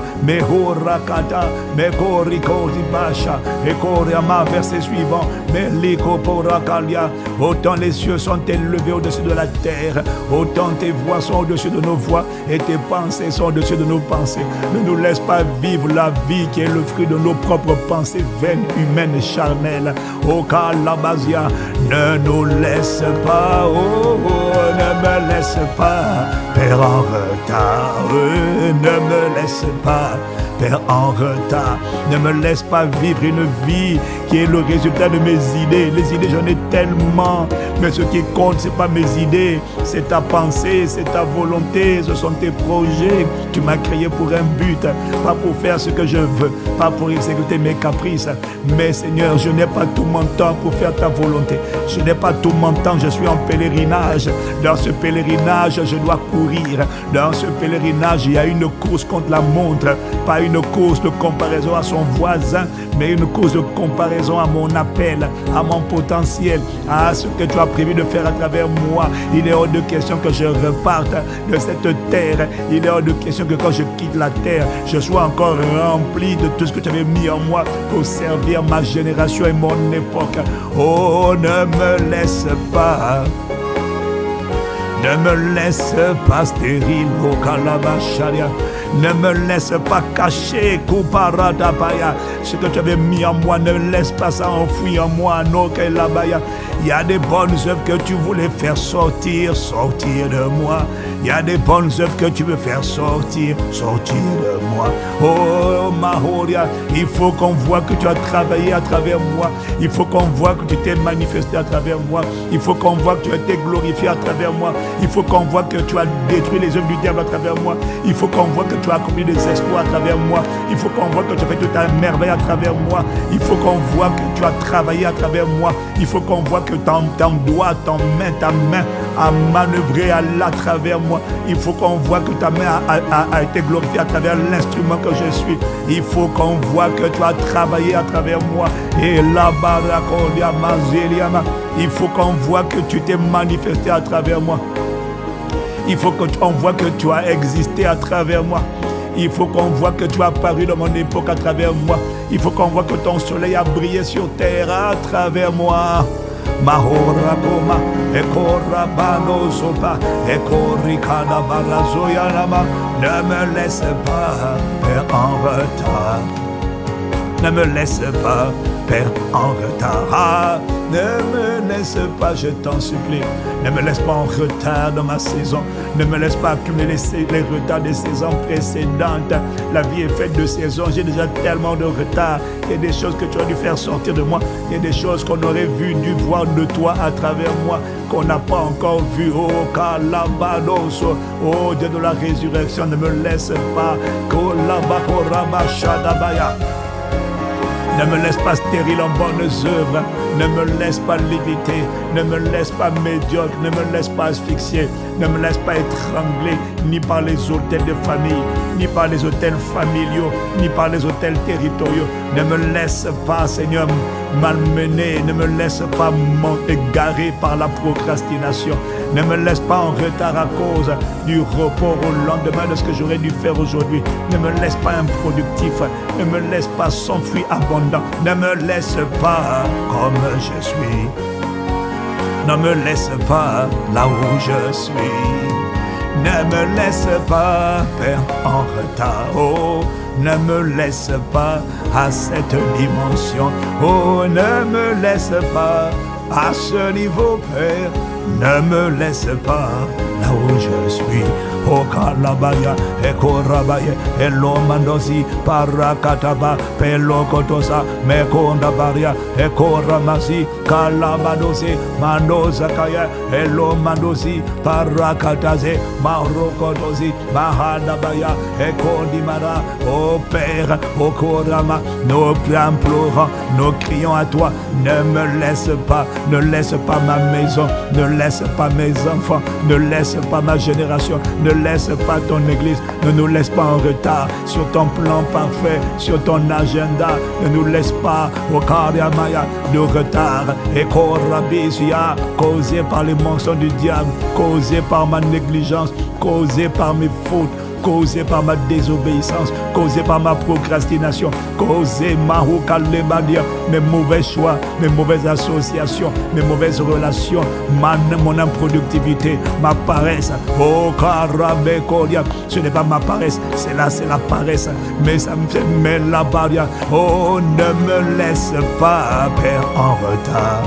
Verset suivant, autant les cieux sont élevés au-dessus de la terre, autant tes voix sont au-dessus de nos voix et tes pensées sont au-dessus de nos pensées. Ne nous laisse pas vivre la vie qui est le fruit de nos propres pensées vaines, humaines et charnelles. Labazia, ne nous laisse pas, ne me laisse pas, Père en retard, ne me laisse pas, Père en retard, ne me laisse pas vivre une vie qui est le résultat de mes idées. Les idées, j'en ai tellement, mais ce qui compte, c'est pas mes idées, c'est ta pensée, c'est ta volonté, ce sont tes projets. Tu m'as créé pour un but, pas pour faire ce que je veux, pas pour exécuter mes caprices. Mais Seigneur, je n'ai pas tout mon temps pour faire ta volonté. Je n'ai pas tout mon temps, je suis en pèlerinage. Dans ce pèlerinage, je dois courir. Dans ce pèlerinage, il y a une course contre la montre, pas une course de comparaison à son voisin, mais une course de comparaison à mon appel, à mon potentiel, à ce que tu as prévu de faire à travers moi. Il est hors de question que je reparte de cette terre. Il est hors de question que quand je quitte la terre, je sois encore rempli de tout ce que tu avais mis en moi pour servir ma génération et mon époque. Oh, ne me laisse pas. Ne me laisse pas stérile, oh Kalabacharia. Ne me laisse pas cacher, Kuparadabaya. Ce que tu avais mis en moi, ne laisse pas ça enfoui en moi, Nokelabaya. Il y a des bonnes œuvres que tu voulais faire sortir de moi. Il y a des bonnes œuvres que tu veux faire sortir de moi. Oh Mahoria, il faut qu'on voit que tu as travaillé à travers moi. Il faut qu'on voit que tu t'es manifesté à travers moi. Il faut qu'on voit que tu as été glorifié à travers moi. Il faut qu'on voit que tu as détruit les œuvres du diable à travers moi. Il faut qu'on voit que tu as accompli des exploits à travers moi. Il faut qu'on voit que tu as fait toute ta merveille à travers moi. Il faut qu'on voit que tu as travaillé à travers moi. Il faut qu'on voit que ton doigt, ta main a manœuvré à travers moi. Il faut qu'on voit que ta main a été glorifiée à travers l'instrument que je suis. Il faut qu'on voit que tu as travaillé à travers moi. Et là-bas, il faut qu'on voit que tu t'es manifesté à travers moi. Il faut qu'on voit que tu as existé à travers moi. Il faut qu'on voit que tu as apparu dans mon époque à travers moi. Il faut qu'on voit que ton soleil a brillé sur terre à travers moi. Mahoraboma, Ekorabano Sopa, Ekorikana Barazoyanama. Ne me laisse pas, Père, en retard. Ne me laisse pas, Père, en retard. Ah, ne me laisse pas, je t'en supplie. Ne me laisse pas en retard dans ma saison. Ne me laisse pas accumuler les retards des saisons précédentes. La vie est faite de saisons. J'ai déjà tellement de retard. Il y a des choses que tu as dû faire sortir de moi. Il y a des choses qu'on aurait dû voir de toi à travers moi, qu'on n'a pas encore vu. Oh, Kalabados. Oh, Dieu de la résurrection, ne me laisse pas. Kolabakorabashadabaya. Ne me laisse pas stérile en bonnes œuvres. Ne me laisse pas limité. Ne me laisse pas médiocre. Ne me laisse pas asphyxié. Ne me laisse pas étranglé, ni par les hôtels de famille, ni par les hôtels familiaux, ni par les hôtels territoriaux. Ne me laisse pas, Seigneur, malmener. Ne me laisse pas m'égarer par la procrastination. Ne me laisse pas en retard à cause du report au lendemain de ce que j'aurais dû faire aujourd'hui. Ne me laisse pas improductif. Ne me laisse pas sans fruit abondant. Ne me laisse pas comme je suis. Ne me laisse pas là où je suis. Ne me laisse pas, Père, en retard. Oh, ne me laisse pas à cette dimension. Oh, ne me laisse pas à ce niveau, Père. Ne me laisse pas là où je suis. O kalabaya, ekorabaye, elomandosi, parakataba, pelokotosa, mekonda baria, ekoramasi, kalabadosi, mandozakaya, elomandosi, parakataze, marokotosi, mahadabaya, ekondimara. Ô Père, ô Korama, nous implorons, nous crions à toi. Ne me laisse pas ma maison, ne laisse pas mes enfants, ne laisse pas ma génération, ne laisse pas ton église, ne nous laisse pas en retard sur ton plan parfait, sur ton agenda, ne nous laisse pas au Kariamaya de retard et Korabisia, causé par les mensonges du diable, causé par ma négligence, causé par mes fautes, causé par ma désobéissance, causé par ma procrastination, causé mes mauvais choix, mes mauvaises associations, mes mauvaises relations, mon improductivité, ma paresse. Oh, Karabekolia, ce n'est pas ma paresse, c'est la paresse, mais ça me fait mêler la barrière. Oh, ne me laisse pas, Père, en retard.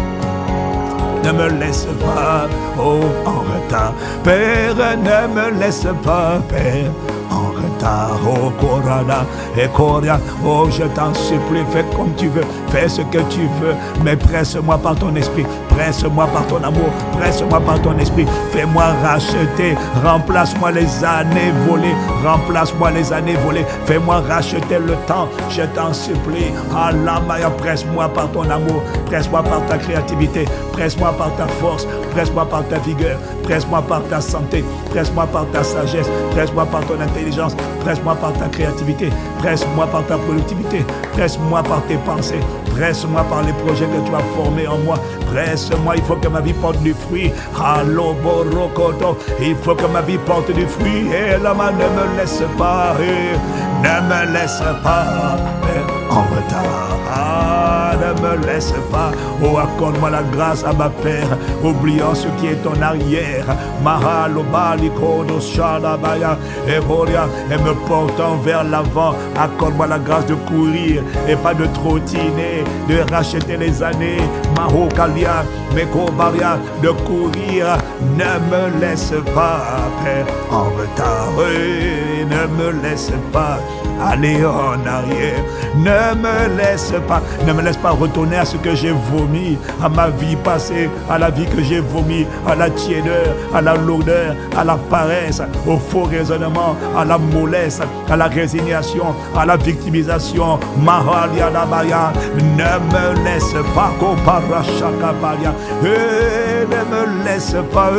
Ne me laisse pas, oh, en retard. Père, ne me laisse pas, Père, en retard. Oh, Korada et Koria, oh, je t'en supplie, fais comme tu veux, fais ce que tu veux, mais presse-moi par ton esprit, presse-moi par ton amour, presse-moi par ton esprit, fais-moi racheter, remplace-moi les années volées, remplace-moi les années volées, fais-moi racheter le temps, je t'en supplie. Alamaya, presse-moi par ton amour, presse-moi par ta créativité, presse-moi par ta force, presse-moi par ta vigueur, presse-moi par ta santé, presse-moi par ta sagesse, presse-moi par ton intelligence, presse-moi par ta créativité, presse-moi par ta productivité, presse-moi par tes pensées, presse-moi par les projets que tu as formés en moi, presse-moi, il faut que ma vie porte du fruit. Allo borokoto, il faut que ma vie porte du fruit. Et la main ne me laisse pas, ne me laisse pas en retard. Ah, ne me laisse pas. Oh, accorde-moi la grâce à ma Père, oubliant ce qui est en arrière. Mahalo balikodo shadabaya evoria, et me portant vers l'avant. Accorde-moi la grâce de courir et pas de trottiner, de racheter les années. Mahokalia, mekobaria, de courir. Ne me laisse pas, Père, en retard. Ne me laisse pas aller en arrière. Ne me laisse pas retourner à ce que j'ai vomi, à ma vie passée, à la vie que j'ai vomi, à la tiédeur, à la lourdeur, à la paresse, au faux raisonnement, à la mollesse, à la résignation, à la victimisation. Mahalia Dabaya, ne me laisse pas, Koparashakabalia, ne me laisse pas,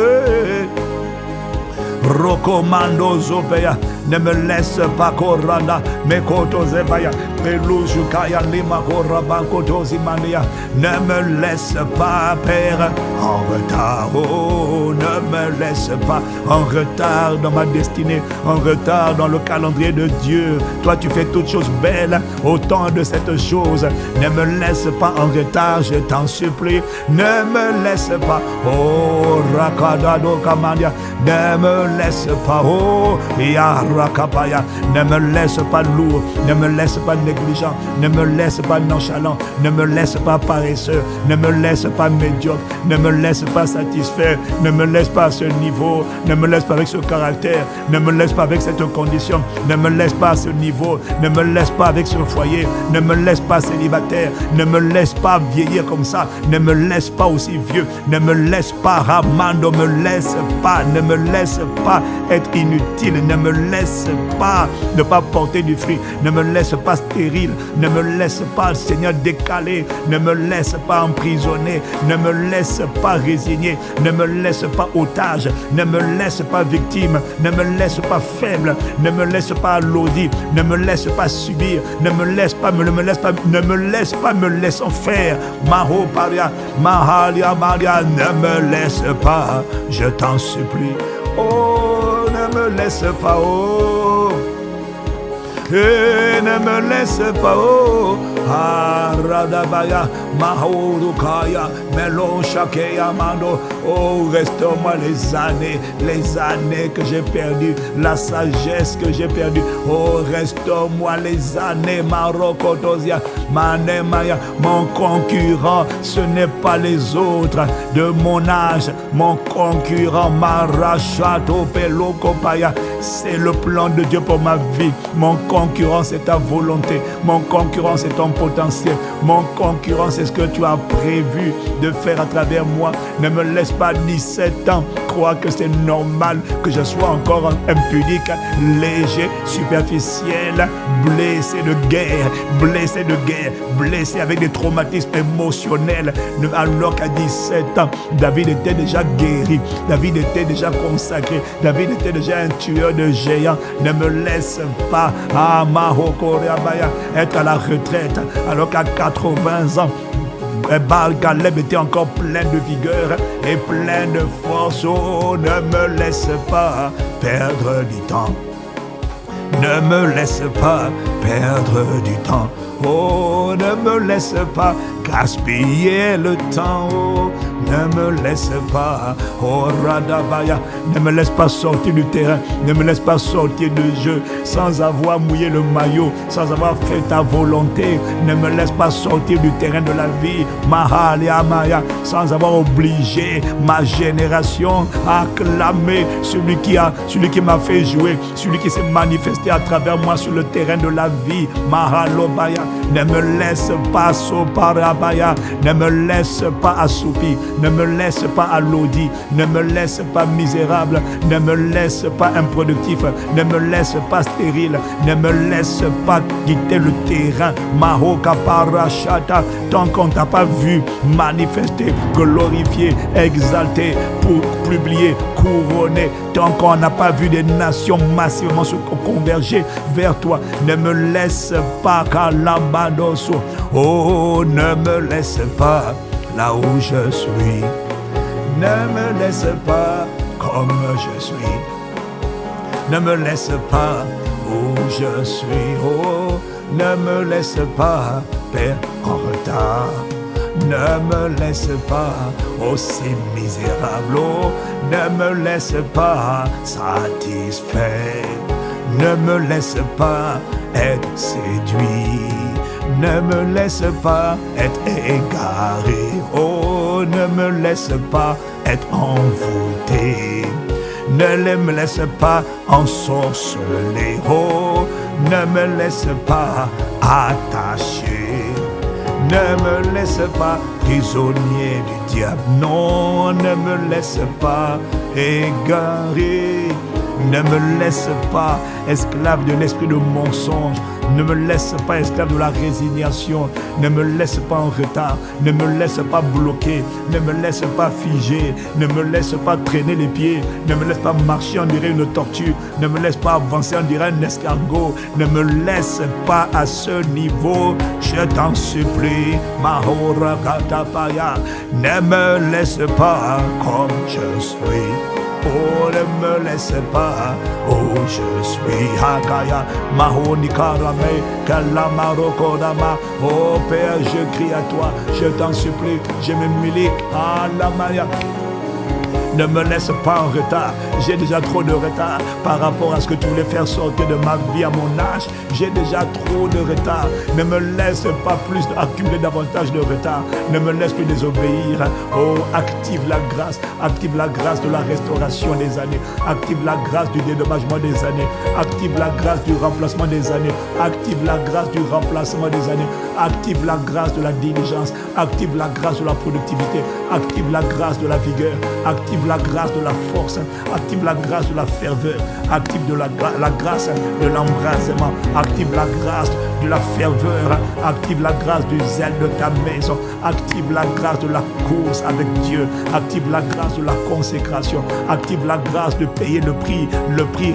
Rokomando Zobea, ne me laisse pas Koranda, Mekoto Zebaya, Peluzukaya Lima Korabankoto Zimania, ne me laisse pas, Père, en retard. Oh, ne me laisse pas en retard dans ma destinée, en retard dans le calendrier de Dieu. Toi, tu fais toutes choses belles au temps de cette chose. Ne me laisse pas en retard, je t'en supplie. Ne me laisse pas, oh, Rakadado Kamandia, ne me laisse pas, oh, Yarakapaya, ne me laisse pas lourd, ne me laisse pas négligent, ne me laisse pas nonchalant, ne me laisse pas paresseux, ne me laisse pas médiocre, ne me laisse pas satisfait, ne me laisse pas à ce niveau, ne me laisse pas avec ce caractère, ne me laisse pas avec cette condition, ne me laisse pas à ce niveau, ne me laisse pas avec ce foyer, ne me laisse pas célibataire, ne me laisse pas vieillir comme ça, ne me laisse pas aussi vieux, ne me laisse pas Ramando, ne me laisse pas être inutile, ne me laisse pas ne pas porter du fruit, ne me laisse pas stérile, ne me laisse pas, Seigneur, décalé, ne me laisse pas emprisonné, ne me laisse pas résigné, ne me laisse pas otage, ne me laisse pas victime, ne me laisse pas faible, ne me laisse pas alourdi, ne me laisse pas subir, ne me laisse pas me laissant faire. Maho paria, mahalia maria, ne me laisse pas, je t'en supplie. Oh, ne me laisse pas, oh, et ne me laisse pas, oh, Aradabaya, Mahorukaya, Melo Shakeya Mando, oh, restaure-moi les années que j'ai perdues, la sagesse que j'ai perdue, oh, restaure-moi les années, Marokotosia, Manemaya, mon concurrent, ce n'est pas les autres de mon âge, mon concurrent, Marachato Pelokopaya, c'est le plan de Dieu pour ma vie, mon concurrent, c'est ta volonté, mon concurrent, c'est ton potentiel, mon concurrent, c'est ce que tu as prévu de faire à travers moi. Ne me laisse pas 17 ans croire que c'est normal que je sois encore impudique, léger, superficiel, blessé de guerre, blessé avec des traumatismes émotionnels. Alors qu'à 17 ans, David était déjà guéri, David était déjà consacré, David était déjà un tueur de géants. Ne me laisse pas être à la retraite alors qu'à 80 ans, Baal Caleb était encore plein de vigueur et plein de force. Oh, ne me laisse pas perdre du temps. Ne me laisse pas perdre du temps. Oh, ne me laisse pas gaspiller le temps. Oh, ne me laisse pas, oh Radabaya, ne me laisse pas sortir du terrain, ne me laisse pas sortir du jeu sans avoir mouillé le maillot, sans avoir fait ta volonté. Ne me laisse pas sortir du terrain de la vie, Mahaliamaya, sans avoir obligé ma génération à acclamer celui qui m'a fait jouer, celui qui s'est manifesté à travers moi sur le terrain de la vie, Mahalobaya. Ne me laisse pas soparabaya, ne me laisse pas assoupi, ne me laisse pas alourdi, ne me laisse pas misérable, ne me laisse pas improductif, ne me laisse pas stérile, ne me laisse pas quitter le terrain, Mahoka Parashata, tant qu'on t'a pas vu manifester, glorifier, exalter, pour publier, couronner, tant qu'on n'a pas vu des nations massivement se converger vers toi. Ne me laisse pas Kalabadoso. Oh, ne me laisse pas là où je suis. Ne me laisse pas comme je suis. Ne me laisse pas où je suis. Oh, ne me laisse pas perdre en retard. Ne me laisse pas aussi misérable. Oh, ne me laisse pas satisfait. Ne me laisse pas être séduit. Ne me laisse pas être égaré. Oh, ne me laisse pas être envoûté. Ne me laisse pas ensorceler. Oh, ne me laisse pas attaché. Ne me laisse pas prisonnier du diable. Non, ne me laisse pas égaré. Ne me laisse pas esclave de l'esprit de mensonge. Ne me laisse pas esclave de la résignation. Ne me laisse pas en retard. Ne me laisse pas bloqué. Ne me laisse pas figé. Ne me laisse pas traîner les pieds. Ne me laisse pas marcher, on dirait une tortue. Ne me laisse pas avancer, on dirait un escargot. Ne me laisse pas à ce niveau. Je t'en supplie. Mahora Katapaya. Ne me laisse pas comme je suis. Oh, ne me laisse pas, oh, je suis Hakaya, Mahoni Karame, Kalamarokodama. Oh Père, je crie à toi, je t'en supplie, je me milik à la Maya. Ne me laisse pas en retard. J'ai déjà trop de retard par rapport à ce que tu voulais faire sortir de ma vie à mon âge. J'ai déjà trop de retard. Ne me laisse pas plus accumuler davantage de retard. Ne me laisse plus désobéir. Oh, active la grâce de la restauration des années. Active la grâce du dédommagement des années. Active la grâce du remplacement des années. Active la grâce du remplacement des années. Active la grâce de la diligence. Active la grâce de la productivité. Active la grâce de la vigueur. Active la grâce de la force, active la grâce de la ferveur, active la grâce de l'embrasement, active la grâce de la ferveur, active la grâce du zèle de ta maison, active la grâce de la course avec Dieu, active la grâce de la consécration, active la grâce de payer le prix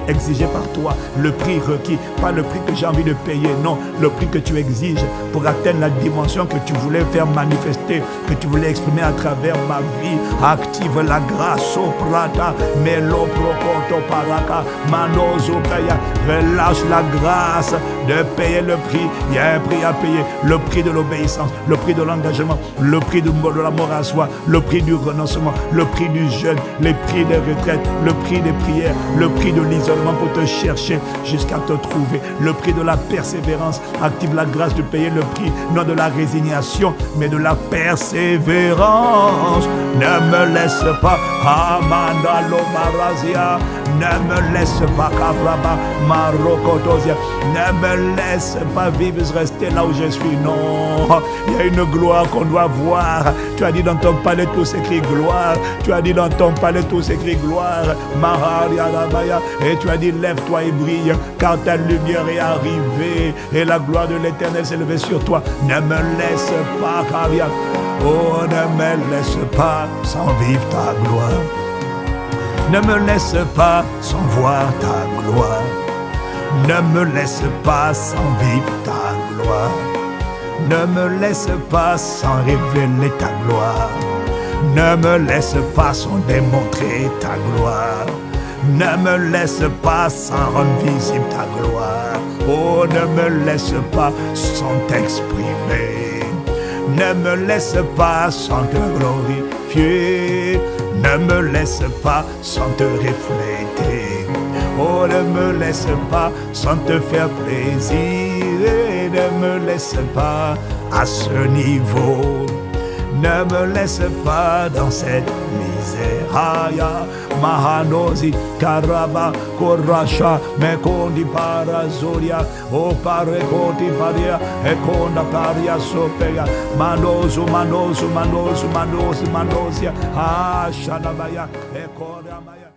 exigé par toi, le prix requis, pas le prix que j'ai envie de payer, non, le prix que tu exiges pour atteindre la dimension que tu voulais faire manifester, que tu voulais exprimer à travers ma vie. Active la grâce, soprata, melo prokoto paraka, manozo kaya, relâche la grâce de payer le prix. Il y a un prix à payer, le prix de l'obéissance, le prix de l'engagement, le prix de l'amour à soi, le prix du renoncement, le prix du jeûne, les prix des retraites, le prix des prières, le prix de l'isolement pour te chercher jusqu'à te trouver, le prix de la persévérance. Active la grâce de payer le prix, non de la résignation, mais de la persévérance. Ne me laisse pas, Amanda Lomarazia, ne me laisse pas, Kabraba Marokotosia, ne me laisse pas vivre, rester là où je suis. Non, il y a une gloire qu'on doit voir. Tu as dit dans ton palais tout s'écrit gloire. Tu as dit dans ton palais tout s'écrit gloire. Maharia Labaya. Et tu as dit lève-toi et brille, car ta lumière est arrivée et la gloire de l'Éternel s'est levée sur toi. Ne me laisse pas, Karia. Oh, ne me laisse pas sans vivre ta gloire. Ne me laisse pas sans voir ta gloire. Ne me laisse pas sans vivre ta gloire. Ne me laisse pas sans révéler ta gloire. Ne me laisse pas sans démontrer ta gloire. Ne me laisse pas sans rendre visible ta gloire. Oh, ne me laisse pas sans t'exprimer. Ne me laisse pas sans te glorifier. Ne me laisse pas sans te refléter. Oh, ne me laisse pas sans te faire plaisir. Ne me laisse pas à ce niveau. Ne me laisse pas dans cette misère. Aya, Mahanozi, Karaba, Korasha, Mekondi Parazoria, O Parekoti Paria, Ekonda Paria Sopea, Manozu, Manozu, Manozu, Manozu, Manozia, Ah, Shanabaya, Ekonda Maya.